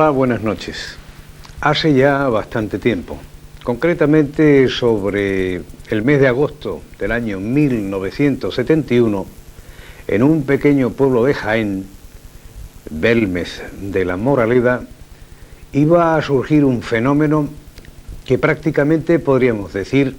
Hola, buenas noches. Hace ya bastante tiempo, concretamente sobre el mes de agosto del año 1971, en un pequeño pueblo de Jaén, Belmes de la Moraleda, iba a surgir un fenómeno que prácticamente podríamos decir,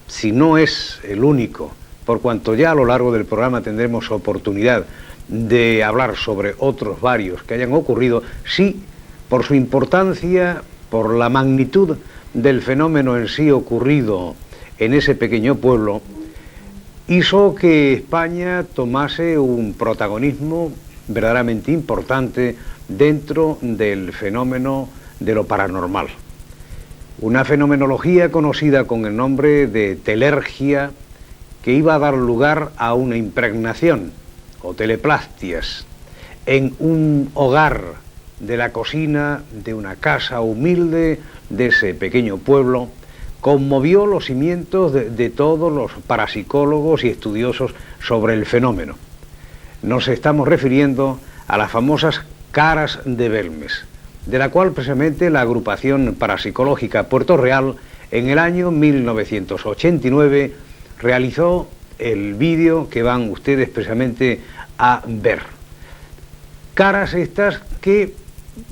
si no es el único, por cuanto ya a lo largo del programa tendremos oportunidad de hablar sobre otros varios que hayan ocurrido, sí, por su importancia, por la magnitud del fenómeno en sí ocurrido en ese pequeño pueblo, hizo que España tomase un protagonismo verdaderamente importante dentro del fenómeno de lo paranormal. Una fenomenología conocida con el nombre de telergia, que iba a dar lugar a una impregnación o teleplastias en un hogar de la cocina de una casa humilde de ese pequeño pueblo, conmovió los cimientos de todos los parapsicólogos y estudiosos sobre el fenómeno. Nos estamos refiriendo a las famosas caras de Belmes, de la cual precisamente la agrupación parapsicológica Puerto Real en el año 1989 realizó el vídeo que van ustedes precisamente a ver. Caras estas que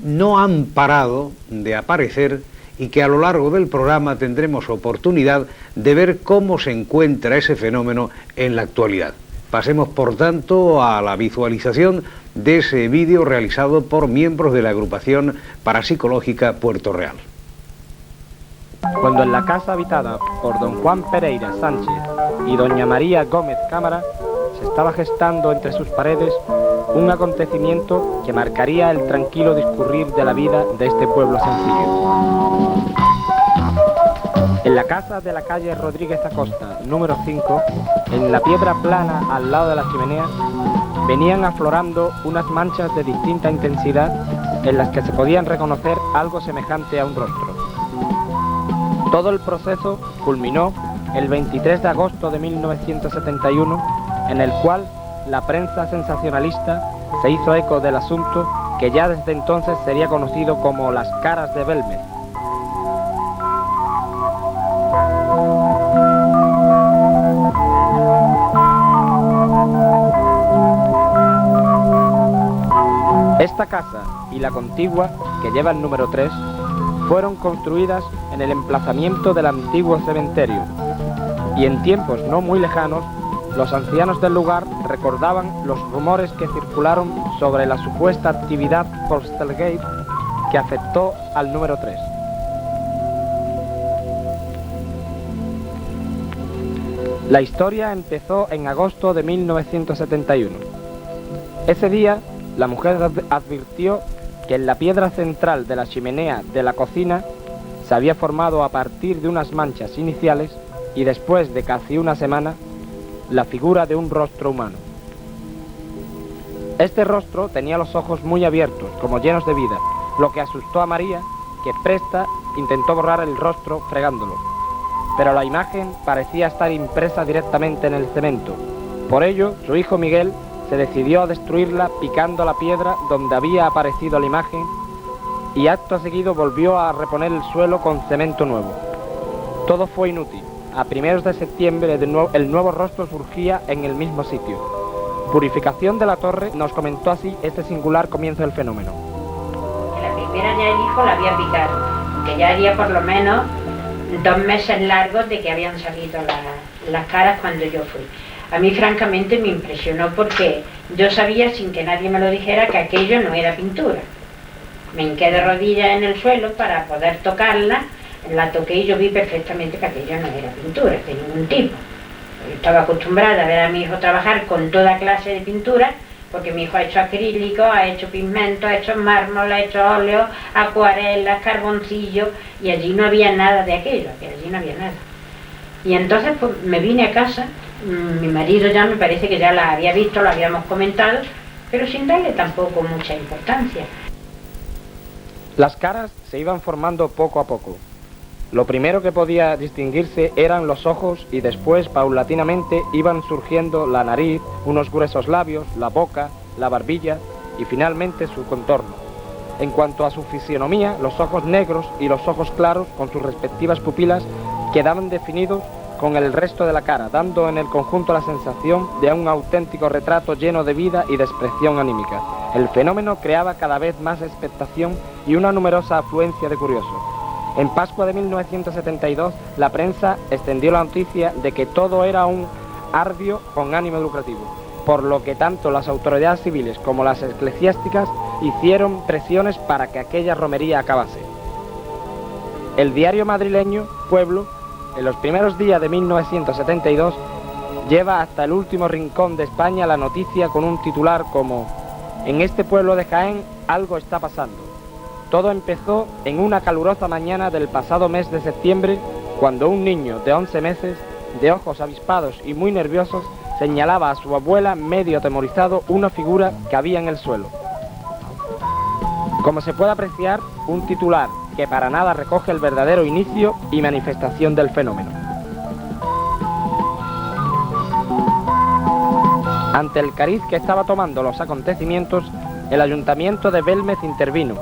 no han parado de aparecer y que a lo largo del programa tendremos oportunidad de ver cómo se encuentra ese fenómeno en la actualidad. Pasemos, por tanto, a la visualización de ese vídeo realizado por miembros de la agrupación parapsicológica Puerto Real. Cuando en la casa habitada por don Juan Pereira Sánchez y doña María Gómez Cámara se estaba gestando entre sus paredes un acontecimiento que marcaría el tranquilo discurrir de la vida de este pueblo sencillo. En la casa de la calle Rodríguez Acosta, número 5, en la piedra plana al lado de la chimenea, venían aflorando unas manchas de distinta intensidad en las que se podían reconocer algo semejante a un rostro. Todo el proceso culminó el 23 de agosto de 1971, en el cual la prensa sensacionalista se hizo eco del asunto que ya desde entonces sería conocido como las caras de Belmes. Esta casa y la contigua, que lleva el número 3, fueron construidas en el emplazamiento del antiguo cementerio, y en tiempos no muy lejanos, los ancianos del lugar recordaban los rumores que circularon sobre la supuesta actividad Poltergeist que afectó al número 3. La historia empezó en agosto de 1971. Ese día, la mujer advirtió que en la piedra central de la chimenea de la cocina se había formado a partir de unas manchas iniciales y después de casi una semana la figura de un rostro humano. Este rostro tenía los ojos muy abiertos, como llenos de vida, lo que asustó a María, que presta intentó borrar el rostro fregándolo, pero la imagen parecía estar impresa directamente en el cemento. Por ello, su hijo Miguel se decidió a destruirla picando la piedra donde había aparecido la imagen y acto seguido volvió a reponer el suelo con cemento nuevo. Todo fue inútil. A primeros de septiembre el nuevo rostro surgía en el mismo sitio. Purificación de la Torre nos comentó así este singular comienzo del fenómeno. La primera ya el hijo la había picado, que ya haría por lo menos 2 meses largos de que habían salido las caras cuando yo fui. A mí francamente me impresionó porque yo sabía, sin que nadie me lo dijera, que aquello no era pintura. Me hinqué de rodillas en el suelo para poder tocarla, la toqué y yo vi perfectamente que aquello no era pintura de ningún tipo. Yo estaba acostumbrada a ver a mi hijo trabajar con toda clase de pintura, porque mi hijo ha hecho acrílico, ha hecho pigmento, ha hecho mármol, ha hecho óleo, acuarelas, carboncillo, y allí no había nada de aquello, allí no había nada. Y entonces pues, me vine a casa, mi marido ya me parece que ya la había visto, lo habíamos comentado, pero sin darle tampoco mucha importancia. Las caras se iban formando poco a poco. Lo primero que podía distinguirse eran los ojos y después, paulatinamente, iban surgiendo la nariz, unos gruesos labios, la boca, la barbilla y finalmente su contorno. En cuanto a su fisionomía, los ojos negros y los ojos claros, con sus respectivas pupilas, quedaban definidos con el resto de la cara, dando en el conjunto la sensación de un auténtico retrato lleno de vida y de expresión anímica. El fenómeno creaba cada vez más expectación y una numerosa afluencia de curiosos. En Pascua de 1972, la prensa extendió la noticia de que todo era un ardio con ánimo lucrativo, por lo que tanto las autoridades civiles como las eclesiásticas hicieron presiones para que aquella romería acabase. El diario madrileño Pueblo, en los primeros días de 1972, lleva hasta el último rincón de España la noticia con un titular como: "En este pueblo de Jaén algo está pasando". Todo empezó en una calurosa mañana del pasado mes de septiembre, cuando un niño de 11 meses, de ojos avispados y muy nerviosos, señalaba a su abuela, medio atemorizado, una figura que había en el suelo. Como se puede apreciar, un titular que para nada recoge el verdadero inicio y manifestación del fenómeno. Ante el cariz que estaba tomando los acontecimientos, el ayuntamiento de Belmez intervino,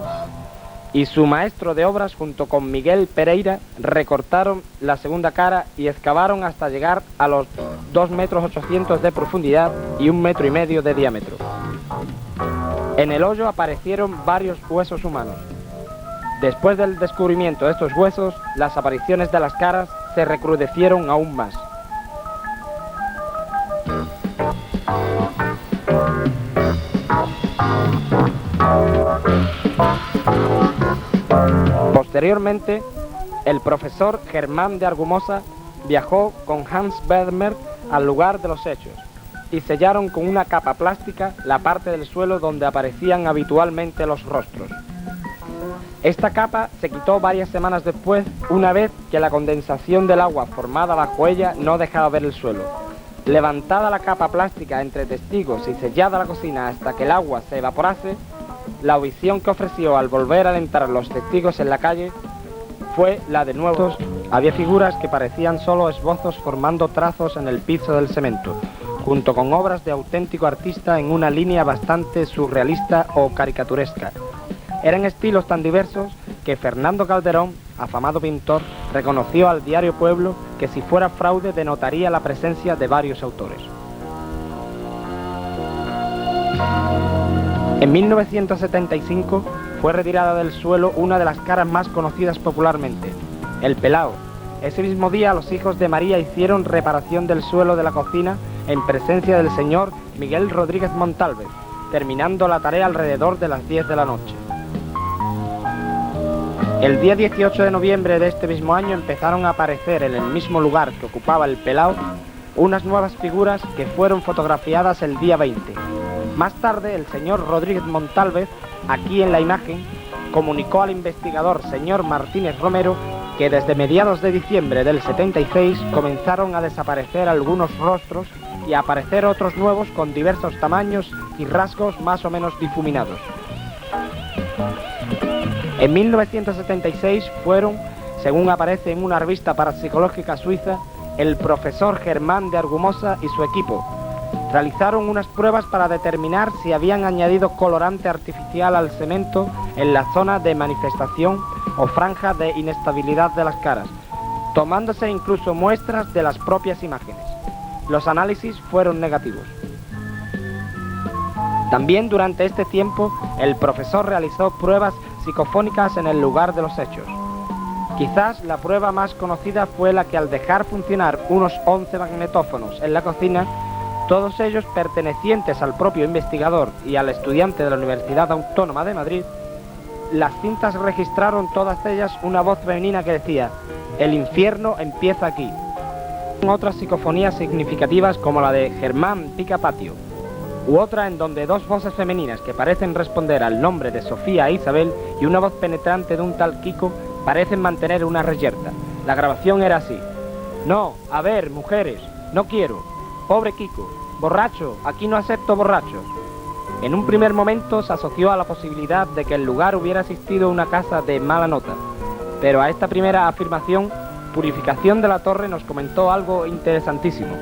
y su maestro de obras junto con Miguel Pereira recortaron la segunda cara y excavaron hasta llegar a los 2,8 metros de profundidad y 1,5 metros de diámetro. En el hoyo aparecieron varios huesos humanos. Después del descubrimiento de estos huesos, las apariciones de las caras se recrudecieron aún más. Posteriormente, el profesor Germán de Argumosa viajó con Hans Bedmer al lugar de los hechos y sellaron con una capa plástica la parte del suelo donde aparecían habitualmente los rostros. Esta capa se quitó varias semanas después, una vez que la condensación del agua formada bajo ella no dejaba ver el suelo. Levantada la capa plástica entre testigos y sellada la cocina hasta que el agua se evaporase, la visión que ofreció al volver a alentar a los testigos en la calle fue la de nuevos. Había figuras que parecían solo esbozos formando trazos en el piso del cemento, junto con obras de auténtico artista en una línea bastante surrealista o caricaturesca. Eran estilos tan diversos que Fernando Calderón, afamado pintor, reconoció al diario Pueblo que si fuera fraude denotaría la presencia de varios autores. En 1975 fue retirada del suelo una de las caras más conocidas popularmente, el Pelao. Ese mismo día los hijos de María hicieron reparación del suelo de la cocina en presencia del señor Miguel Rodríguez Montalvez, terminando la tarea alrededor de las 10 de la noche. El día 18 de noviembre de este mismo año empezaron a aparecer en el mismo lugar que ocupaba el Pelao unas nuevas figuras que fueron fotografiadas el día 20. Más tarde, el señor Rodríguez Montalvez, aquí en la imagen, comunicó al investigador señor Martínez Romero que desde mediados de diciembre del 76 comenzaron a desaparecer algunos rostros y a aparecer otros nuevos con diversos tamaños y rasgos más o menos difuminados. En 1976 fueron, según aparece en una revista parapsicológica suiza, el profesor Germán de Argumosa y su equipo realizaron unas pruebas para determinar si habían añadido colorante artificial al cemento en la zona de manifestación o franja de inestabilidad de las caras, tomándose incluso muestras de las propias imágenes. Los análisis fueron negativos. También durante este tiempo, el profesor realizó pruebas psicofónicas en el lugar de los hechos. Quizás la prueba más conocida fue la que, al dejar funcionar unos 11 magnetófonos en la cocina, todos ellos pertenecientes al propio investigador y al estudiante de la Universidad Autónoma de Madrid, las cintas registraron todas ellas una voz femenina que decía: "El infierno empieza aquí". Otras psicofonías significativas como la de Germán Pica Patio, u otra en donde dos voces femeninas que parecen responder al nombre de Sofía e Isabel y una voz penetrante de un tal Kiko parecen mantener una reyerta. La grabación era así: "No, a ver, mujeres, no quiero. Pobre Kiko, borracho, aquí no acepto borrachos". En un primer momento se asoció a la posibilidad de que el lugar hubiera asistido una casa de mala nota, pero a esta primera afirmación, Purificación de la Torre nos comentó algo interesantísimo.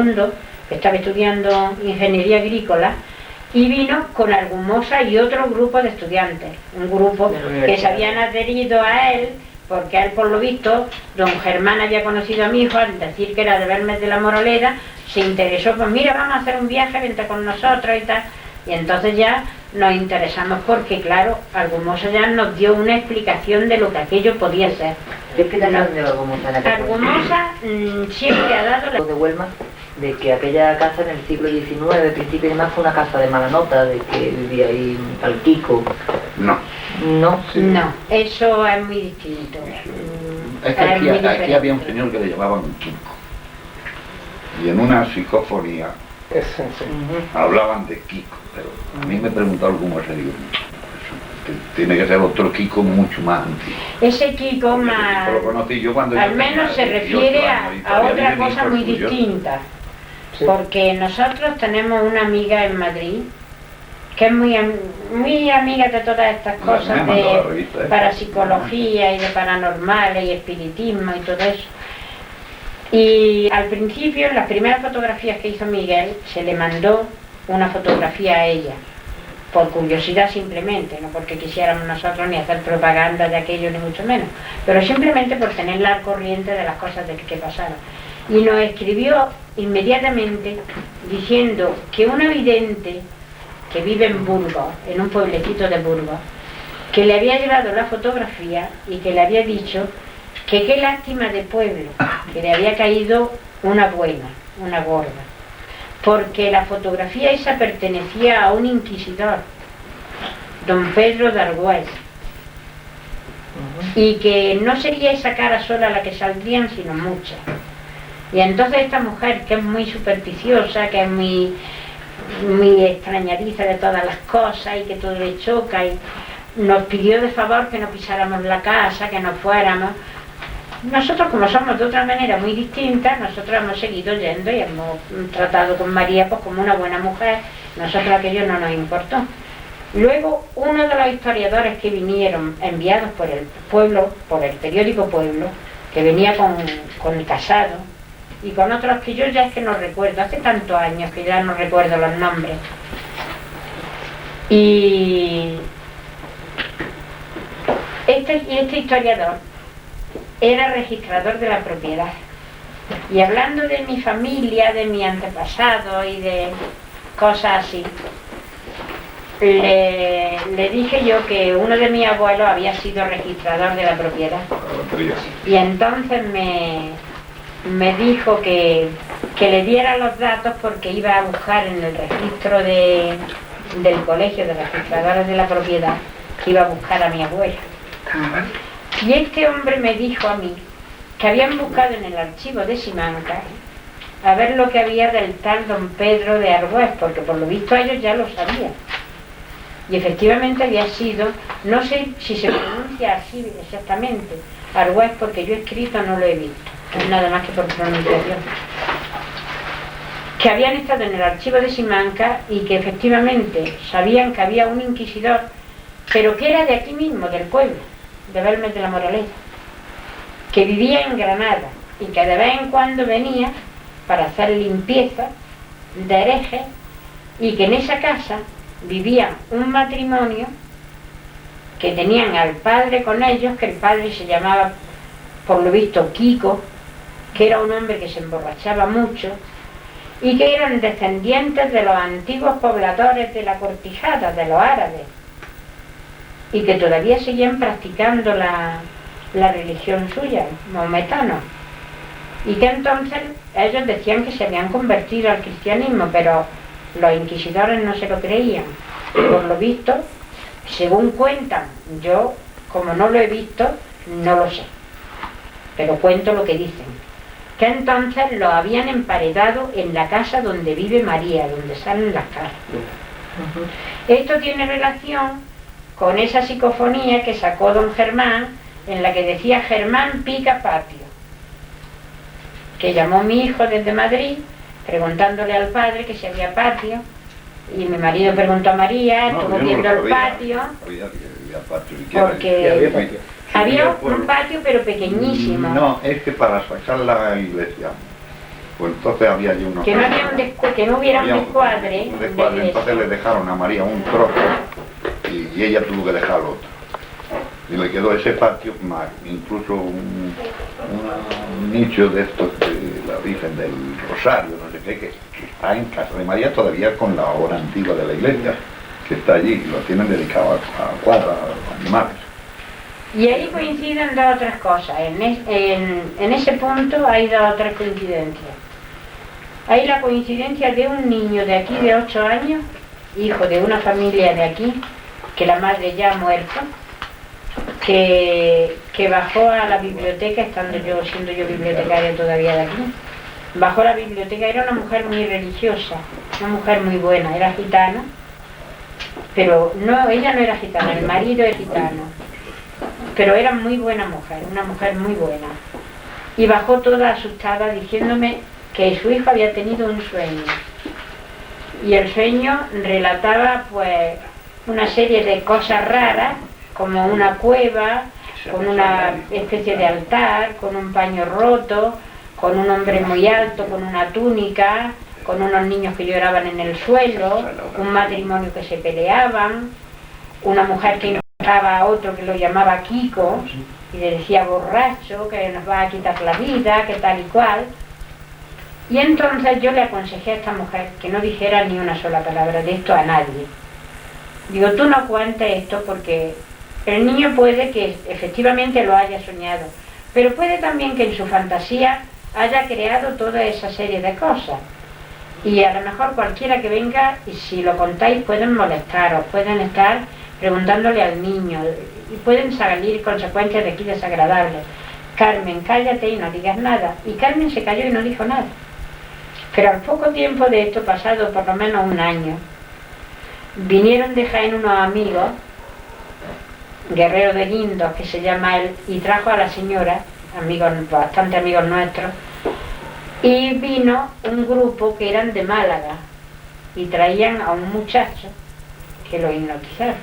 segundo, que estaba estudiando ingeniería agrícola, y vino con Argumosa y otro grupo de estudiantes, un grupo que se habían adherido a él, porque a él, por lo visto, don Germán había conocido a mi hijo, al decir que era de Belmez de la Moraleda, se interesó, pues mira, vamos a hacer un viaje, vente con nosotros y tal, y entonces ya nos interesamos porque, claro, Argumosa ya nos dio una explicación de lo que aquello podía ser. ¿Qué explicación dio Argumosa? Argumosa siempre ha dado la... de Huelma, de que aquella casa en el siglo XIX, principio y demás, fue una casa de mala nota, de que vivía ahí tal Kiko. No. No. Sí. No, eso es muy distinto. Es que aquí había un señor que le llamaban Kiko. Y en una psicofonía hablaban de Kiko, pero a mí me preguntaron cómo se digo. Tiene que ser otro Kiko mucho más antiguo. Ese Kiko más... Lo conocí yo cuando al menos se refiere a otra cosa muy distinta. Sí. Porque nosotros tenemos una amiga en Madrid que es muy amiga de todas estas cosas de revista, parapsicología y de paranormales y espiritismo y todo eso. Y al principio, en las primeras fotografías que hizo Miguel, se le mandó una fotografía a ella, por curiosidad simplemente, no porque quisiéramos nosotros ni hacer propaganda de aquello ni mucho menos, pero simplemente por tenerla al corriente de las cosas que pasaron. Y nos escribió inmediatamente diciendo que una vidente que vive en Burgos, en un pueblecito de Burgos, que le había llevado la fotografía y que le había dicho que qué lástima de pueblo, que le había caído una buena, una gorda, porque la fotografía esa pertenecía a un inquisidor, don Pedro de Argüés, y que no sería esa cara sola la que saldrían, sino muchas. Y entonces esta mujer, que es muy supersticiosa, que es muy extrañadiza de todas las cosas y que todo le choca, y nos pidió de favor que no pisáramos la casa, que no fuéramos. Nosotros, como somos de otra manera muy distinta, nosotros hemos seguido yendo y hemos tratado con María pues como una buena mujer. Nosotros aquello no nos importó. Luego, uno de los historiadores que vinieron, enviados por el pueblo, por el periódico Pueblo, que venía con el Casado, y con otros que yo ya es que no recuerdo, hace tantos años que ya no recuerdo los nombres. Y este historiador era registrador de la propiedad. Y hablando de mi familia, de mi antepasado y de cosas así, le dije yo que uno de mis abuelos había sido registrador de la propiedad. Y entonces me dijo que le diera los datos porque iba a buscar en el registro del colegio de registradores de la propiedad, que iba a buscar a mi abuela. Y este hombre me dijo a mí que habían buscado en el archivo de Simancas a ver lo que había del tal don Pedro de Argüés, porque por lo visto ellos ya lo sabían. Y efectivamente había sido, no sé si se pronuncia así exactamente, Argüés, porque yo escrito no lo he visto, es nada más que por pronunciación. Que habían estado en el archivo de Simancas y que efectivamente sabían que había un inquisidor, pero que era de aquí mismo, del pueblo, de Belmez de la Moraleda, que vivía en Granada y que de vez en cuando venía para hacer limpieza de herejes, y que en esa casa vivía un matrimonio que tenían al padre con ellos, que el padre se llamaba, por lo visto, Kiko, que era un hombre que se emborrachaba mucho, y que eran descendientes de los antiguos pobladores de la Cortijada, de los árabes, y que todavía seguían practicando la religión suya, maometanos, y que entonces ellos decían que se habían convertido al cristianismo, pero los inquisidores no se lo creían. Por lo visto, según cuentan, yo como no lo he visto, no lo sé, pero cuento lo que dicen, que entonces lo habían emparedado en la casa donde vive María, donde salen las caras. Esto tiene relación con esa psicofonía que sacó don Germán, en la que decía Germán pica patio, que llamó mi hijo desde Madrid preguntándole al padre que si había patio, y mi marido preguntó a María, estuvo viendo el patio, porque había un patio pero pequeñísimo. No, es que para sacar la iglesia Pues entonces había allí unos... Que no, que no hubiera un descuadre. Entonces le dejaron a María un trozo y ella tuvo que dejar otro. Y le quedó ese patio más, incluso un nicho de estos de la Virgen del Rosario, no sé qué, que está en casa de María todavía con la obra antigua de la iglesia, que está allí, y lo tienen dedicado a cuadros, a animales. Y ahí coinciden dos otras cosas. En ese punto hay dos otras coincidencias. Hay la coincidencia de un niño de aquí de 8 años, hijo de una familia de aquí, que la madre ya ha muerto, que bajó a la biblioteca, siendo yo bibliotecaria todavía de aquí, bajó a la biblioteca. Era una mujer muy religiosa, una mujer muy buena, era gitana, pero no, ella no era gitana, el marido era gitano, pero era muy buena mujer, una mujer muy buena, y bajó toda asustada diciéndome que su hijo había tenido un sueño, y el sueño relataba pues una serie de cosas raras, como una cueva, con una especie de altar, con un paño roto, con un hombre muy alto, con una túnica, con unos niños que lloraban en el suelo, un matrimonio que se peleaban, una mujer que encontraba a otro que lo llamaba Kiko y le decía borracho, que nos va a quitar la vida, que tal y cual. Y entonces yo le aconsejé a esta mujer que no dijera ni una sola palabra de esto a nadie. Digo, tú no cuentes esto porque el niño puede que efectivamente lo haya soñado, pero puede también que en su fantasía haya creado toda esa serie de cosas. Y a lo mejor cualquiera que venga, y si lo contáis, pueden molestaros, pueden estar preguntándole al niño, y pueden salir consecuencias de aquí desagradables. Carmen, cállate y no digas nada. Y Carmen se calló y no dijo nada. Pero al poco tiempo de esto, pasado por lo menos un año, vinieron de Jaén unos amigos, Guerrero de Guindos, que se llama él, y trajo a la señora, bastante amigos nuestros, y vino un grupo que eran de Málaga, y traían a un muchacho que lo hipnotizaron.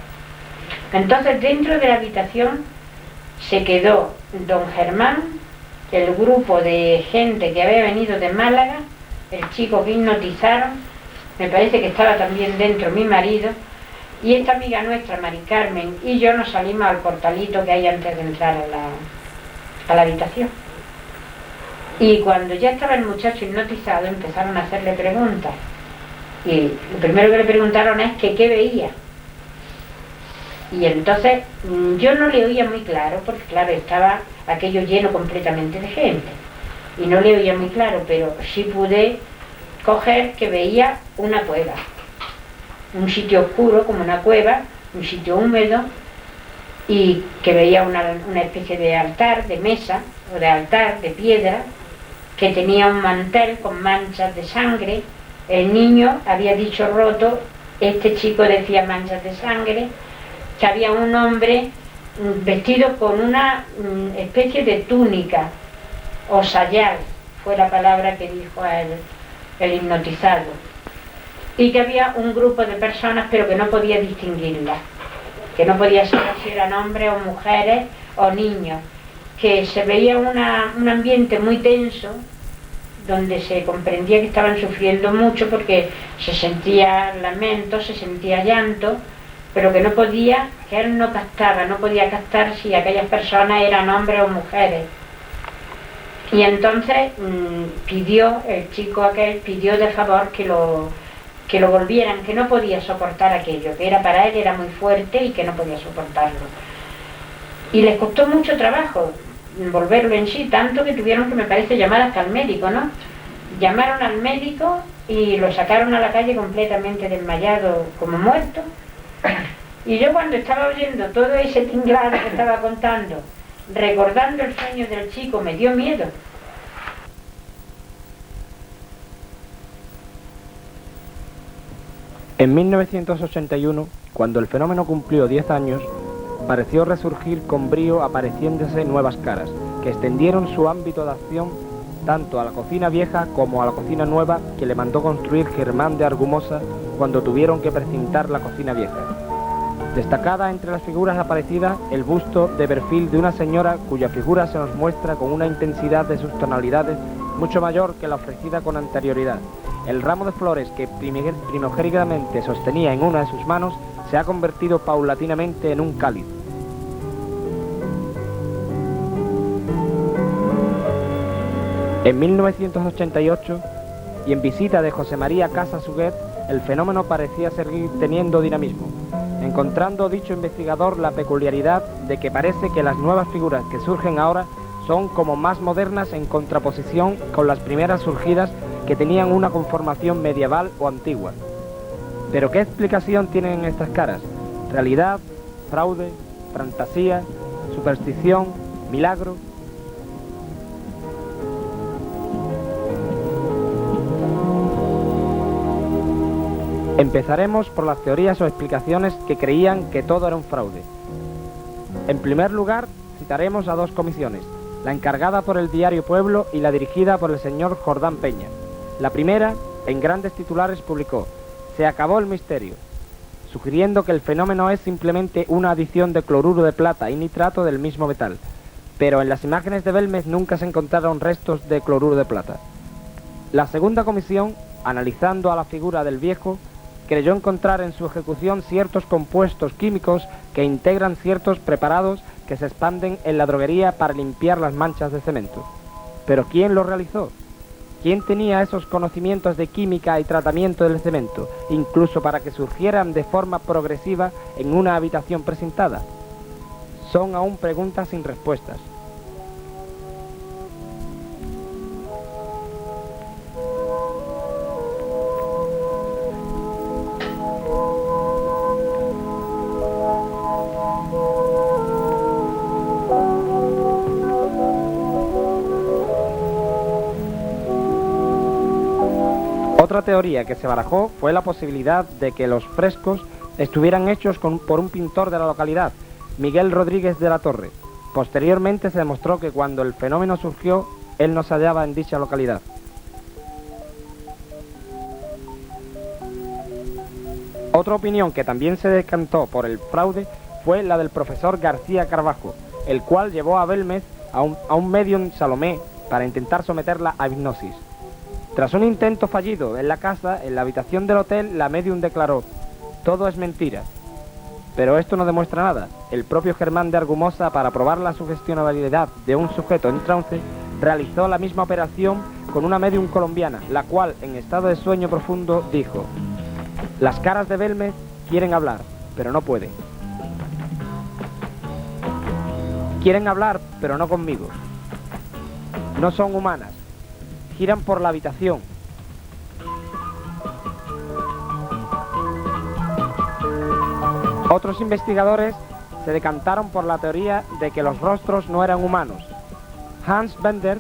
Entonces dentro de la habitación se quedó don Germán, el grupo de gente que había venido de Málaga, el chico que hipnotizaron, me parece que estaba también dentro mi marido, y esta amiga nuestra, Mari Carmen, y yo nos salimos al portalito que hay antes de entrar a la habitación. Y cuando ya estaba el muchacho hipnotizado, empezaron a hacerle preguntas. Y lo primero que le preguntaron es que qué veía. Y entonces yo no le oía muy claro, porque claro, estaba aquello lleno completamente de gente. Y no le oía muy claro, pero sí pude coger que veía una cueva. Un sitio oscuro como una cueva, un sitio húmedo, y que veía una especie de altar, de mesa, o de altar, de piedra, que tenía un mantel con manchas de sangre. El niño había dicho roto, este chico decía manchas de sangre, que había un hombre vestido con una especie de túnica, o sayal, fue la palabra que dijo el hipnotizado, y que había un grupo de personas, pero que no podía distinguirlas, que no podía saber si eran hombres o mujeres o niños, que se veía un ambiente muy tenso, donde se comprendía que estaban sufriendo mucho porque se sentía lamento, se sentía llanto, pero que él no podía captar si aquellas personas eran hombres o mujeres. Y entonces el chico aquel pidió de favor que lo volvieran, que no podía soportar aquello, que para él era muy fuerte y que no podía soportarlo. Y les costó mucho trabajo volverlo en sí, tanto que tuvieron que, me parece, llamar hasta al médico, ¿no? Llamaron al médico y lo sacaron a la calle completamente desmayado, como muerto. Y yo cuando estaba oyendo todo ese tinglado que estaba contando, recordando el sueño del chico, me dio miedo. En 1981, cuando el fenómeno cumplió 10 años, pareció resurgir con brío apareciéndose nuevas caras, que extendieron su ámbito de acción tanto a la cocina vieja como a la cocina nueva que le mandó construir Germán de Argumosa cuando tuvieron que precintar la cocina vieja. Destacada entre las figuras aparecidas el busto de perfil de una señora cuya figura se nos muestra con una intensidad de sus tonalidades mucho mayor que la ofrecida con anterioridad. El ramo de flores que primogénicamente sostenía en una de sus manos se ha convertido paulatinamente en un cáliz. En 1988, y en visita de José María Casas Huguet, el fenómeno parecía seguir teniendo dinamismo, encontrando dicho investigador la peculiaridad de que parece que las nuevas figuras que surgen ahora son como más modernas en contraposición con las primeras surgidas que tenían una conformación medieval o antigua. Pero ¿qué explicación tienen estas caras? ¿Realidad? ¿Fraude? ¿Fantasía? ¿Superstición? ¿Milagro? Empezaremos por las teorías o explicaciones que creían que todo era un fraude. En primer lugar, citaremos a dos comisiones, la encargada por el diario Pueblo y la dirigida por el señor Jordán Peña. La primera, en grandes titulares, publicó: "Se acabó el misterio", sugiriendo que el fenómeno es simplemente una adición de cloruro de plata y nitrato del mismo metal, pero en las imágenes de Belmez nunca se encontraron restos de cloruro de plata. La segunda comisión, analizando a la figura del viejo, creyó encontrar en su ejecución ciertos compuestos químicos que integran ciertos preparados que se expanden en la droguería para limpiar las manchas de cemento. ¿Pero quién lo realizó? ¿Quién tenía esos conocimientos de química y tratamiento del cemento, incluso para que surgieran de forma progresiva en una habitación precintada? Son aún preguntas sin respuestas. Otra teoría que se barajó fue la posibilidad de que los frescos estuvieran hechos por un pintor de la localidad, Miguel Rodríguez de la Torre. Posteriormente se demostró que cuando el fenómeno surgió, él no se hallaba en dicha localidad. Otra opinión que también se decantó por el fraude fue la del profesor García Carvajo, el cual llevó a Belmez a un medium Salomé para intentar someterla a hipnosis. Tras un intento fallido en la casa, en la habitación del hotel, la medium declaró: "Todo es mentira". Pero esto no demuestra nada. El propio Germán de Argumosa, para probar la sugestionabilidad de un sujeto en trance, realizó la misma operación con una medium colombiana, la cual, en estado de sueño profundo, dijo: "Las caras de Belmez quieren hablar, pero no pueden. Quieren hablar, pero no conmigo. No son humanas. Giran por la habitación. Otros investigadores se decantaron por la teoría de que los rostros no eran humanos. Hans Bender,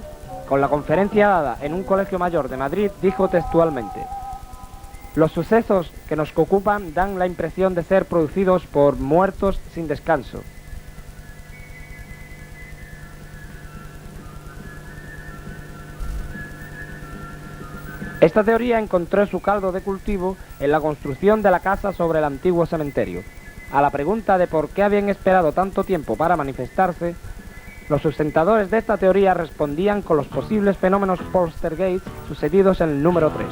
con la conferencia dada en un colegio mayor de Madrid, dijo textualmente: "Los sucesos que nos ocupan dan la impresión de ser producidos por muertos sin descanso". Esta teoría encontró su caldo de cultivo en la construcción de la casa sobre el antiguo cementerio. A la pregunta de por qué habían esperado tanto tiempo para manifestarse, los sustentadores de esta teoría respondían con los posibles fenómenos poltergeist sucedidos en el número 3.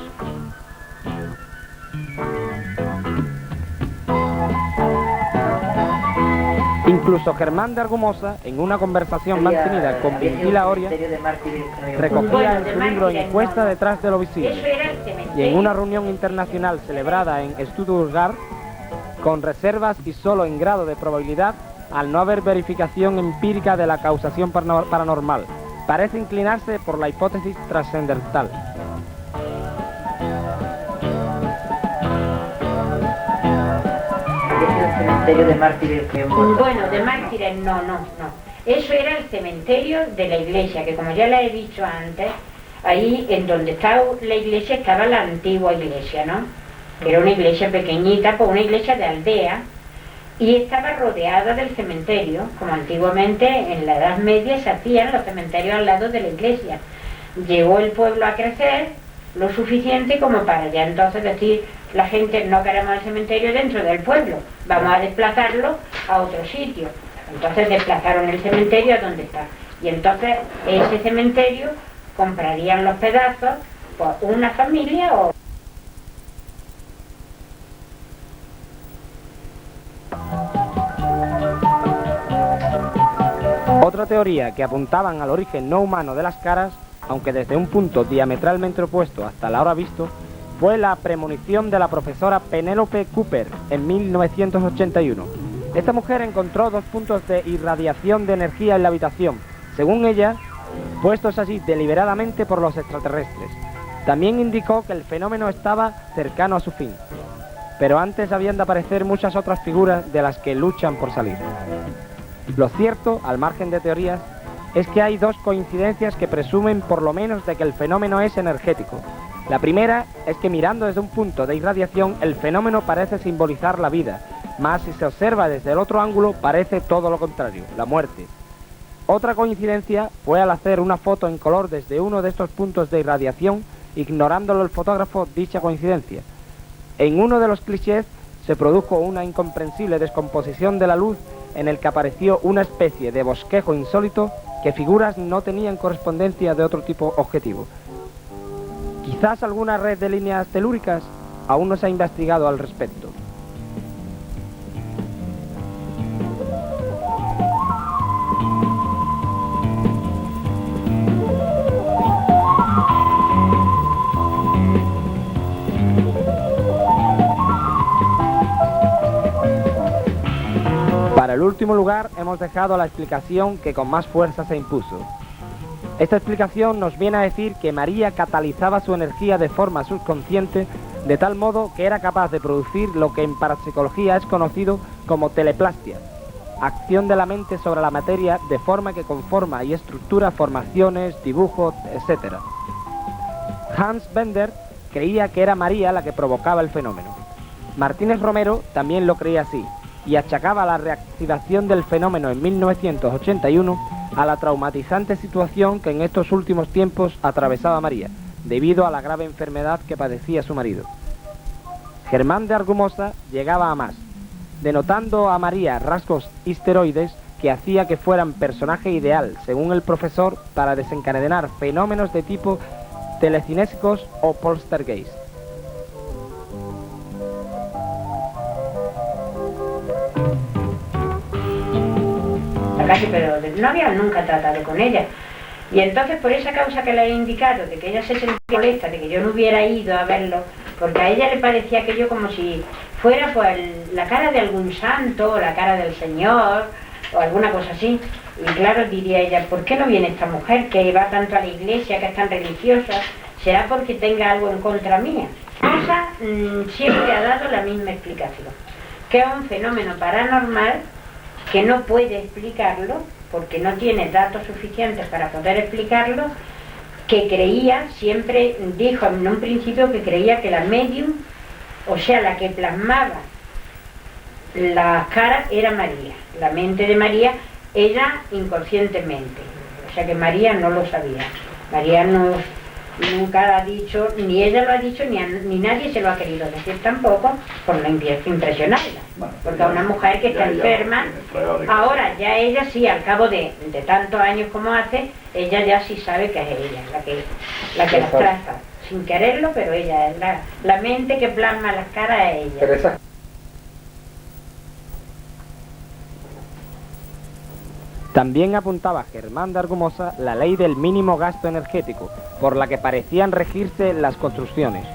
Incluso Germán de Argumosa, en una conversación mantenida con Virgila Oria, recogía en su libro Encuesta detrás de lo visible, y en una reunión internacional celebrada en Stuttgart, con reservas y solo en grado de probabilidad, al no haber verificación empírica de la causación paranormal, parece inclinarse por la hipótesis trascendental. Cementerio de mártires que... Bueno, de mártires no. Eso era el cementerio de la iglesia, que como ya le he dicho antes, ahí en donde estaba la iglesia estaba la antigua iglesia, ¿no? Era una iglesia pequeñita, pues una iglesia de aldea, y estaba rodeada del cementerio, como antiguamente en la Edad Media se hacían los cementerios al lado de la iglesia. Llegó el pueblo a crecer lo suficiente como para ya entonces decir: la gente no queremos el cementerio dentro del pueblo, vamos a desplazarlo a otro sitio. Entonces desplazaron el cementerio a donde está. Y entonces ese cementerio comprarían los pedazos por una familia o... Otra teoría que apuntaban al origen no humano de las caras, aunque desde un punto diametralmente opuesto hasta el ahora visto, fue la premonición de la profesora Penelope Cooper en 1981. Esta mujer encontró 2 puntos de irradiación de energía en la habitación, según ella, puestos así deliberadamente por los extraterrestres. También indicó que el fenómeno estaba cercano a su fin, pero antes habían de aparecer muchas otras figuras de las que luchan por salir. Lo cierto, al margen de teorías, es que hay 2 coincidencias que presumen por lo menos de que el fenómeno es energético. La primera es que mirando desde un punto de irradiación el fenómeno parece simbolizar la vida, mas si se observa desde el otro ángulo parece todo lo contrario, la muerte. Otra coincidencia fue al hacer una foto en color desde uno de estos puntos de irradiación, ignorándolo el fotógrafo dicha coincidencia. En uno de los clichés se produjo una incomprensible descomposición de la luz en el que apareció una especie de bosquejo insólito que figuras no tenían correspondencia de otro tipo objetivo. Quizás alguna red de líneas telúricas, aún no se ha investigado al respecto. Para el último lugar hemos dejado la explicación que con más fuerza se impuso. Esta explicación nos viene a decir que María catalizaba su energía de forma subconsciente de tal modo que era capaz de producir lo que en parapsicología es conocido como teleplastia, acción de la mente sobre la materia de forma que conforma y estructura formaciones, dibujos, etc. Hans Bender creía que era María la que provocaba el fenómeno. Martínez Romero también lo creía así, y achacaba la reactivación del fenómeno en 1981 a la traumatizante situación que en estos últimos tiempos atravesaba María, debido a la grave enfermedad que padecía su marido. Germán de Argumosa llegaba a más, denotando a María rasgos histeroides que hacía que fueran personaje ideal, según el profesor, para desencadenar fenómenos de tipo telecinésicos o poltergeist. Casi, pero no había nunca tratado con ella. Y entonces, por esa causa que le he indicado, de que ella se sentía molesta, de que yo no hubiera ido a verlo, porque a ella le parecía aquello como si fuera pues la cara de algún santo, o la cara del Señor, o alguna cosa así. Y claro, diría ella, ¿por qué no viene esta mujer que va tanto a la iglesia, que es tan religiosa? ¿Será porque tenga algo en contra mía? Rosa siempre ha dado la misma explicación, que es un fenómeno paranormal que no puede explicarlo, porque no tiene datos suficientes para poder explicarlo, que creía, siempre dijo en un principio que creía que la medium, o sea, la que plasmaba las caras, era María, la mente de María, ella inconscientemente, o sea que María no lo sabía. María nunca ha dicho, ni ella lo ha dicho, ni nadie se lo ha querido decir tampoco, por no impresionarla. Porque a una mujer que está enferma, ahora ya ella sí, al cabo de tantos años como hace, ella ya sí sabe que es ella, la que las trata, sin quererlo, pero ella es la mente que plasma las caras, es ella. También apuntaba Germán de Argumosa la ley del mínimo gasto energético, por la que parecían regirse las construcciones.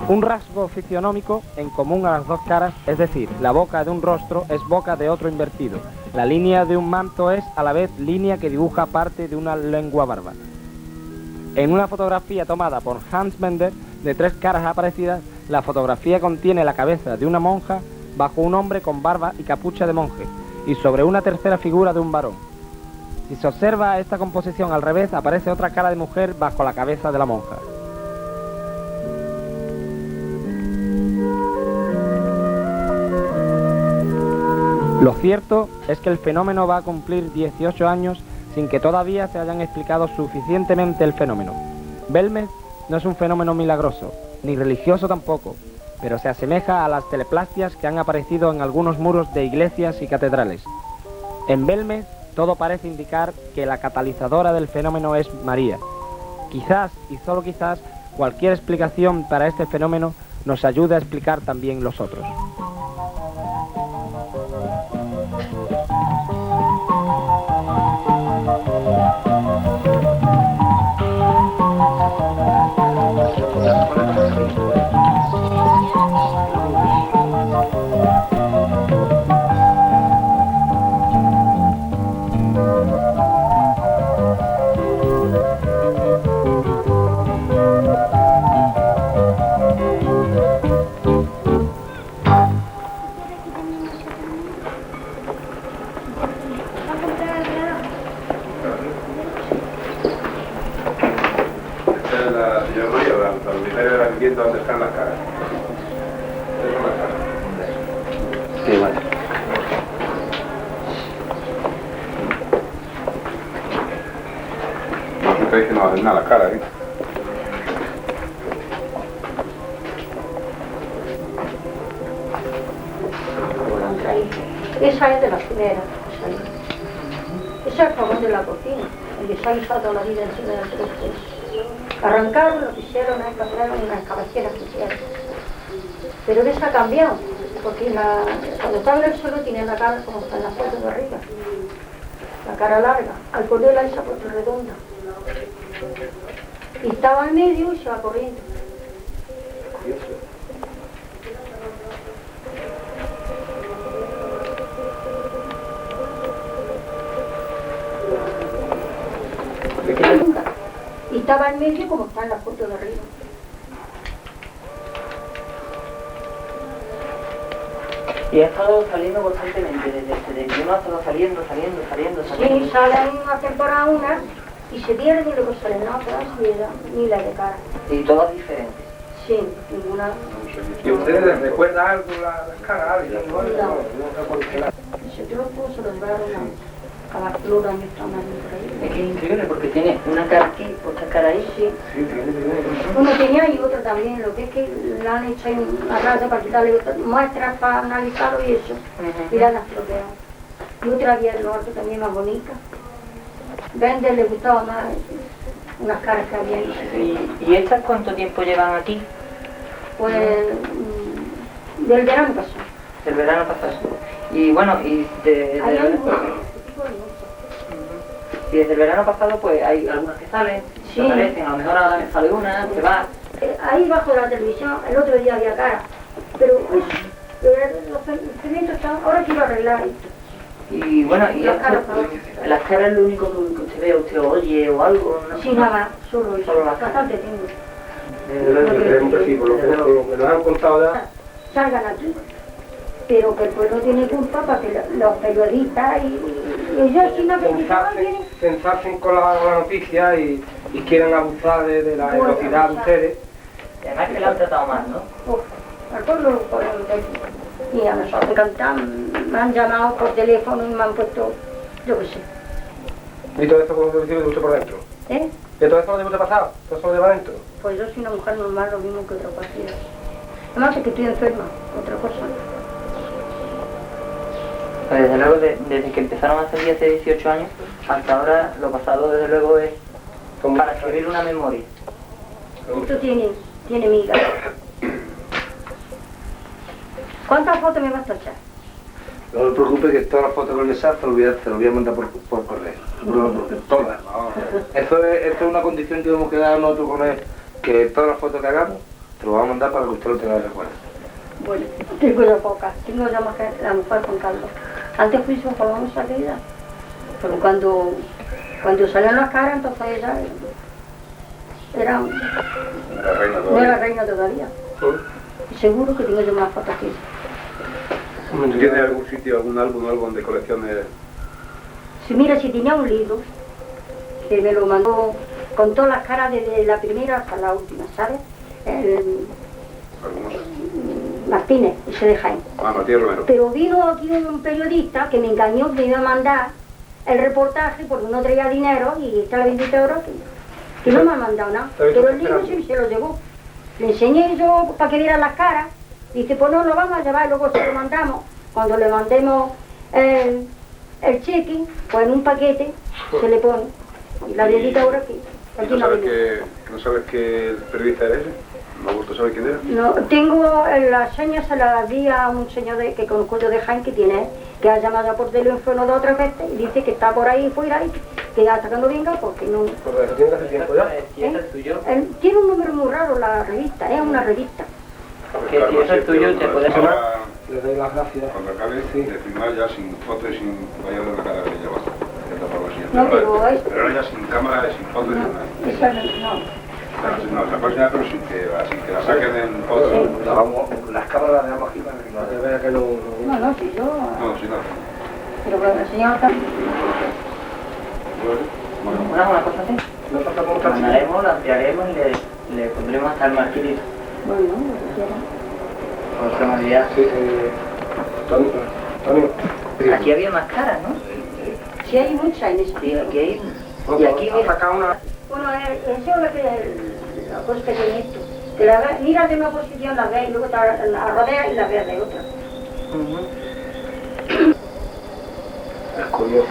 Un rasgo fisionómico en común a las 2 caras, es decir, la boca de un rostro es boca de otro invertido. La línea de un manto es a la vez línea que dibuja parte de una lengua barba. En una fotografía tomada por Hans Bender de 3 caras aparecidas, la fotografía contiene la cabeza de una monja bajo un hombre con barba y capucha de monje, y sobre una tercera figura de un varón. Si se observa esta composición al revés, aparece otra cara de mujer bajo la cabeza de la monja. Lo cierto es que el fenómeno va a cumplir 18 años sin que todavía se hayan explicado suficientemente el fenómeno. Belmez no es un fenómeno milagroso, ni religioso tampoco, pero se asemeja a las teleplastias que han aparecido en algunos muros de iglesias y catedrales. En Belmez todo parece indicar que la catalizadora del fenómeno es María, Quizás, y solo quizás, cualquier explicación para este fenómeno nos ayude a explicar también los otros. ¿Dónde están las caras? Sí, vale. No, ustedes que no hacen nada las caras, ¿eh? Esa es de la primera. Esa es el fogón de la cocina, el que se ha usado toda la vida encima del trocero. Arrancaron, lo que hicieron es cambiar unas caballeras que hicieron. Pero esa ha cambiado, porque cuando está en el suelo tiene la cara como está en la foto de arriba. La cara larga, al ponerla esa puerta redonda. Y estaba en medio y se va corriendo. Y estaba en medio como está en la foto de arriba. Y ha estado saliendo constantemente, desde el 71 ha estado saliendo. Sí, salen una temporada una y se pierden y luego salen otras y ni la de cara. Y todas diferentes. Sí, ninguna. ¿Y ustedes les recuerda algo la cara a alguien? No. Ese tropo se lo llevaron a la flora que está más Es que es increíble porque tiene una cara aquí, otra cara ahí. Sí. Uno tenía y otro también, lo que es que le han hecho ahí una raya para quitarle muestras para analizarlo y eso, y la han estropeado. Y otra había el norte también más bonita. Vende le gustaba más unas caras que había ahí. ¿Y estas cuánto tiempo llevan aquí? Pues del verano pasado. Del verano pasado. Y bueno, y desde el verano pasado pues hay algunas que salen, sí. Aparecen, a lo mejor ahora me sale una, se va. Ahí bajo la televisión, el otro día había cara, pero los pimientos están, ahora quiero arreglar esto. Y bueno, y las caras es lo único que usted ve, usted oye o algo, ¿no? Sí, nada, solo eso, Solo las caras. bastante tengo. Por lo que nos han contado ya. Salgan aquí, pero que el pueblo tiene culpa para que los periodistas y ellos si no Censarse con la noticia y quieren abusar de la velocidad de ustedes. Y además que la han tratado mal, ¿no? Al pueblo lo podemos meter. Y a nosotros cantar, me han llamado por teléfono y me han puesto, yo qué sé. ¿Y todo esto cómo se recibe de usted por dentro? ¿Eh? ¿Y todo esto lo debe de pasar? ¿Todo eso lo lleva adentro? Pues yo soy una mujer normal, lo mismo que otra cualquiera. Además es que estoy enferma, otra cosa. Pues desde luego, desde que empezaron a salir hace 18 años, hasta ahora lo pasado desde luego es para escribir una memoria. Esto tiene miga. ¿Cuántas fotos me vas a echar? No te preocupes que todas las fotos que le saco te lo voy a mandar por correo. Todas. Esto es una condición que hemos quedado nosotros con él, que todas las fotos que hagamos te lo vamos a mandar para que usted lo tenga de recuerdo. Bueno, tengo ya pocas. Tengo ya más que la mujer con Carlos. Antes fui su famosa vida. Pero cuando salían las caras, entonces ella no era reina todavía. Y seguro que tengo yo más fotos que ella. ¿Tiene algún sitio, algún álbum, algo de colecciones? Si mira, si tenía un libro que me lo mandó con todas las caras desde la primera hasta la última, ¿sabes? Martínez, ese de Jaén. Martínez Romero. Pero vino aquí un periodista que me engañó, que me iba a mandar el reportaje porque no traía dinero y está la 20 euros que no me han mandado nada. Pero el libro sí se lo llevó. Le enseñé yo para que viera las caras. Dice, pues no lo vamos a llevar y luego se lo mandamos. Cuando le mandemos el cheque, pues en un paquete se le pone. Y la 10 euros aquí. ¿Y no sabes qué periodista eres? ¿No has vuelto a saber quién era? No, tengo las señas, se las di a un señor que conozco yo de Jaén, que ha llamado ya por teléfono 2 o 3 veces y dice que está por ahí fuera y que ya está que no venga porque no... ¿Pero eso tiene hace tiempo ya? ¿Quién es el tuyo? Tiene un número muy raro la revista, es una revista. Que si es el tuyo te puedes hablar. Le doy las gracias. Cuando acabe de firmar ya sin foto y sin vaya de la cara de ella basta. No, pero ahora ya sin cámara y sin foto y sin nada. Esa no. No, la próxima, pero sin que la saquen en foto. Las cámaras las dejamos aquí para que no se vea que no... No, si yo... No, si no. Pero bueno, el señor está... Bueno, una cosa así. Lo mandaremos, lo ampliaremos y le pondremos hasta el marquilito. Bueno, lo que quiera. Con otra amabilidad. Sí, Antonio. Aquí había más caras, ¿no? Sí, hay muchas en este. Sí, aquí hay... Y aquí mira... Bueno, eso es lo que la cosa que tiene esto. Que la ve, mira de una posición, la ves y luego la rodeas y la ves de otra. Es curioso.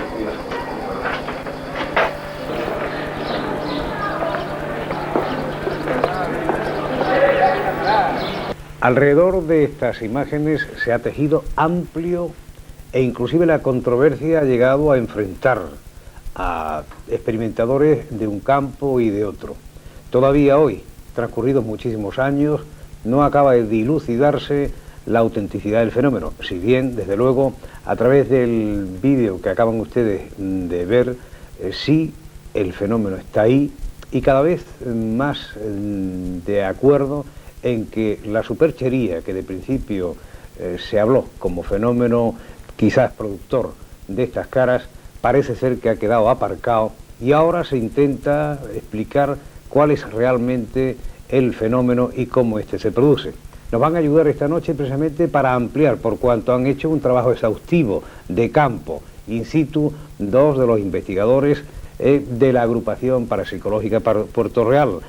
Alrededor de estas imágenes se ha tejido amplio e inclusive la controversia ha llegado a enfrentar a experimentadores de un campo y de otro. Todavía hoy, transcurridos muchísimos años, no acaba de dilucidarse la autenticidad del fenómeno, si bien, desde luego, a través del vídeo que acaban ustedes de ver, sí, el fenómeno está ahí y cada vez más de acuerdo en que la superchería que de principio se habló como fenómeno quizás productor de estas caras, parece ser que ha quedado aparcado y ahora se intenta explicar cuál es realmente el fenómeno y cómo éste se produce. Nos van a ayudar esta noche precisamente para ampliar, por cuanto han hecho un trabajo exhaustivo de campo, in situ, dos de los investigadores de la agrupación parapsicológica Puerto Real.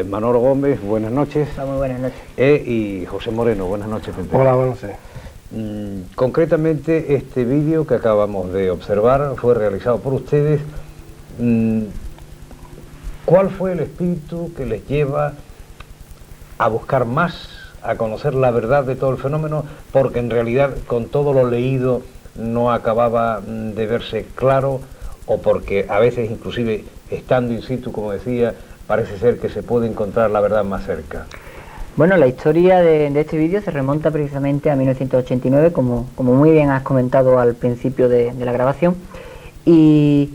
Manolo Gómez, buenas noches. Muy buenas noches. Y José Moreno, buenas noches. Pepe. Hola, buenas noches. Concretamente, este vídeo que acabamos de observar fue realizado por ustedes. ¿Cuál fue el espíritu que les lleva a buscar más, a conocer la verdad de todo el fenómeno? Porque en realidad, con todo lo leído, no acababa de verse claro, o porque a veces, inclusive, estando in situ, como decía, parece ser que se puede encontrar la verdad más cerca. Bueno, la historia de este vídeo se remonta precisamente a 1989, como muy bien has comentado al principio de la grabación, y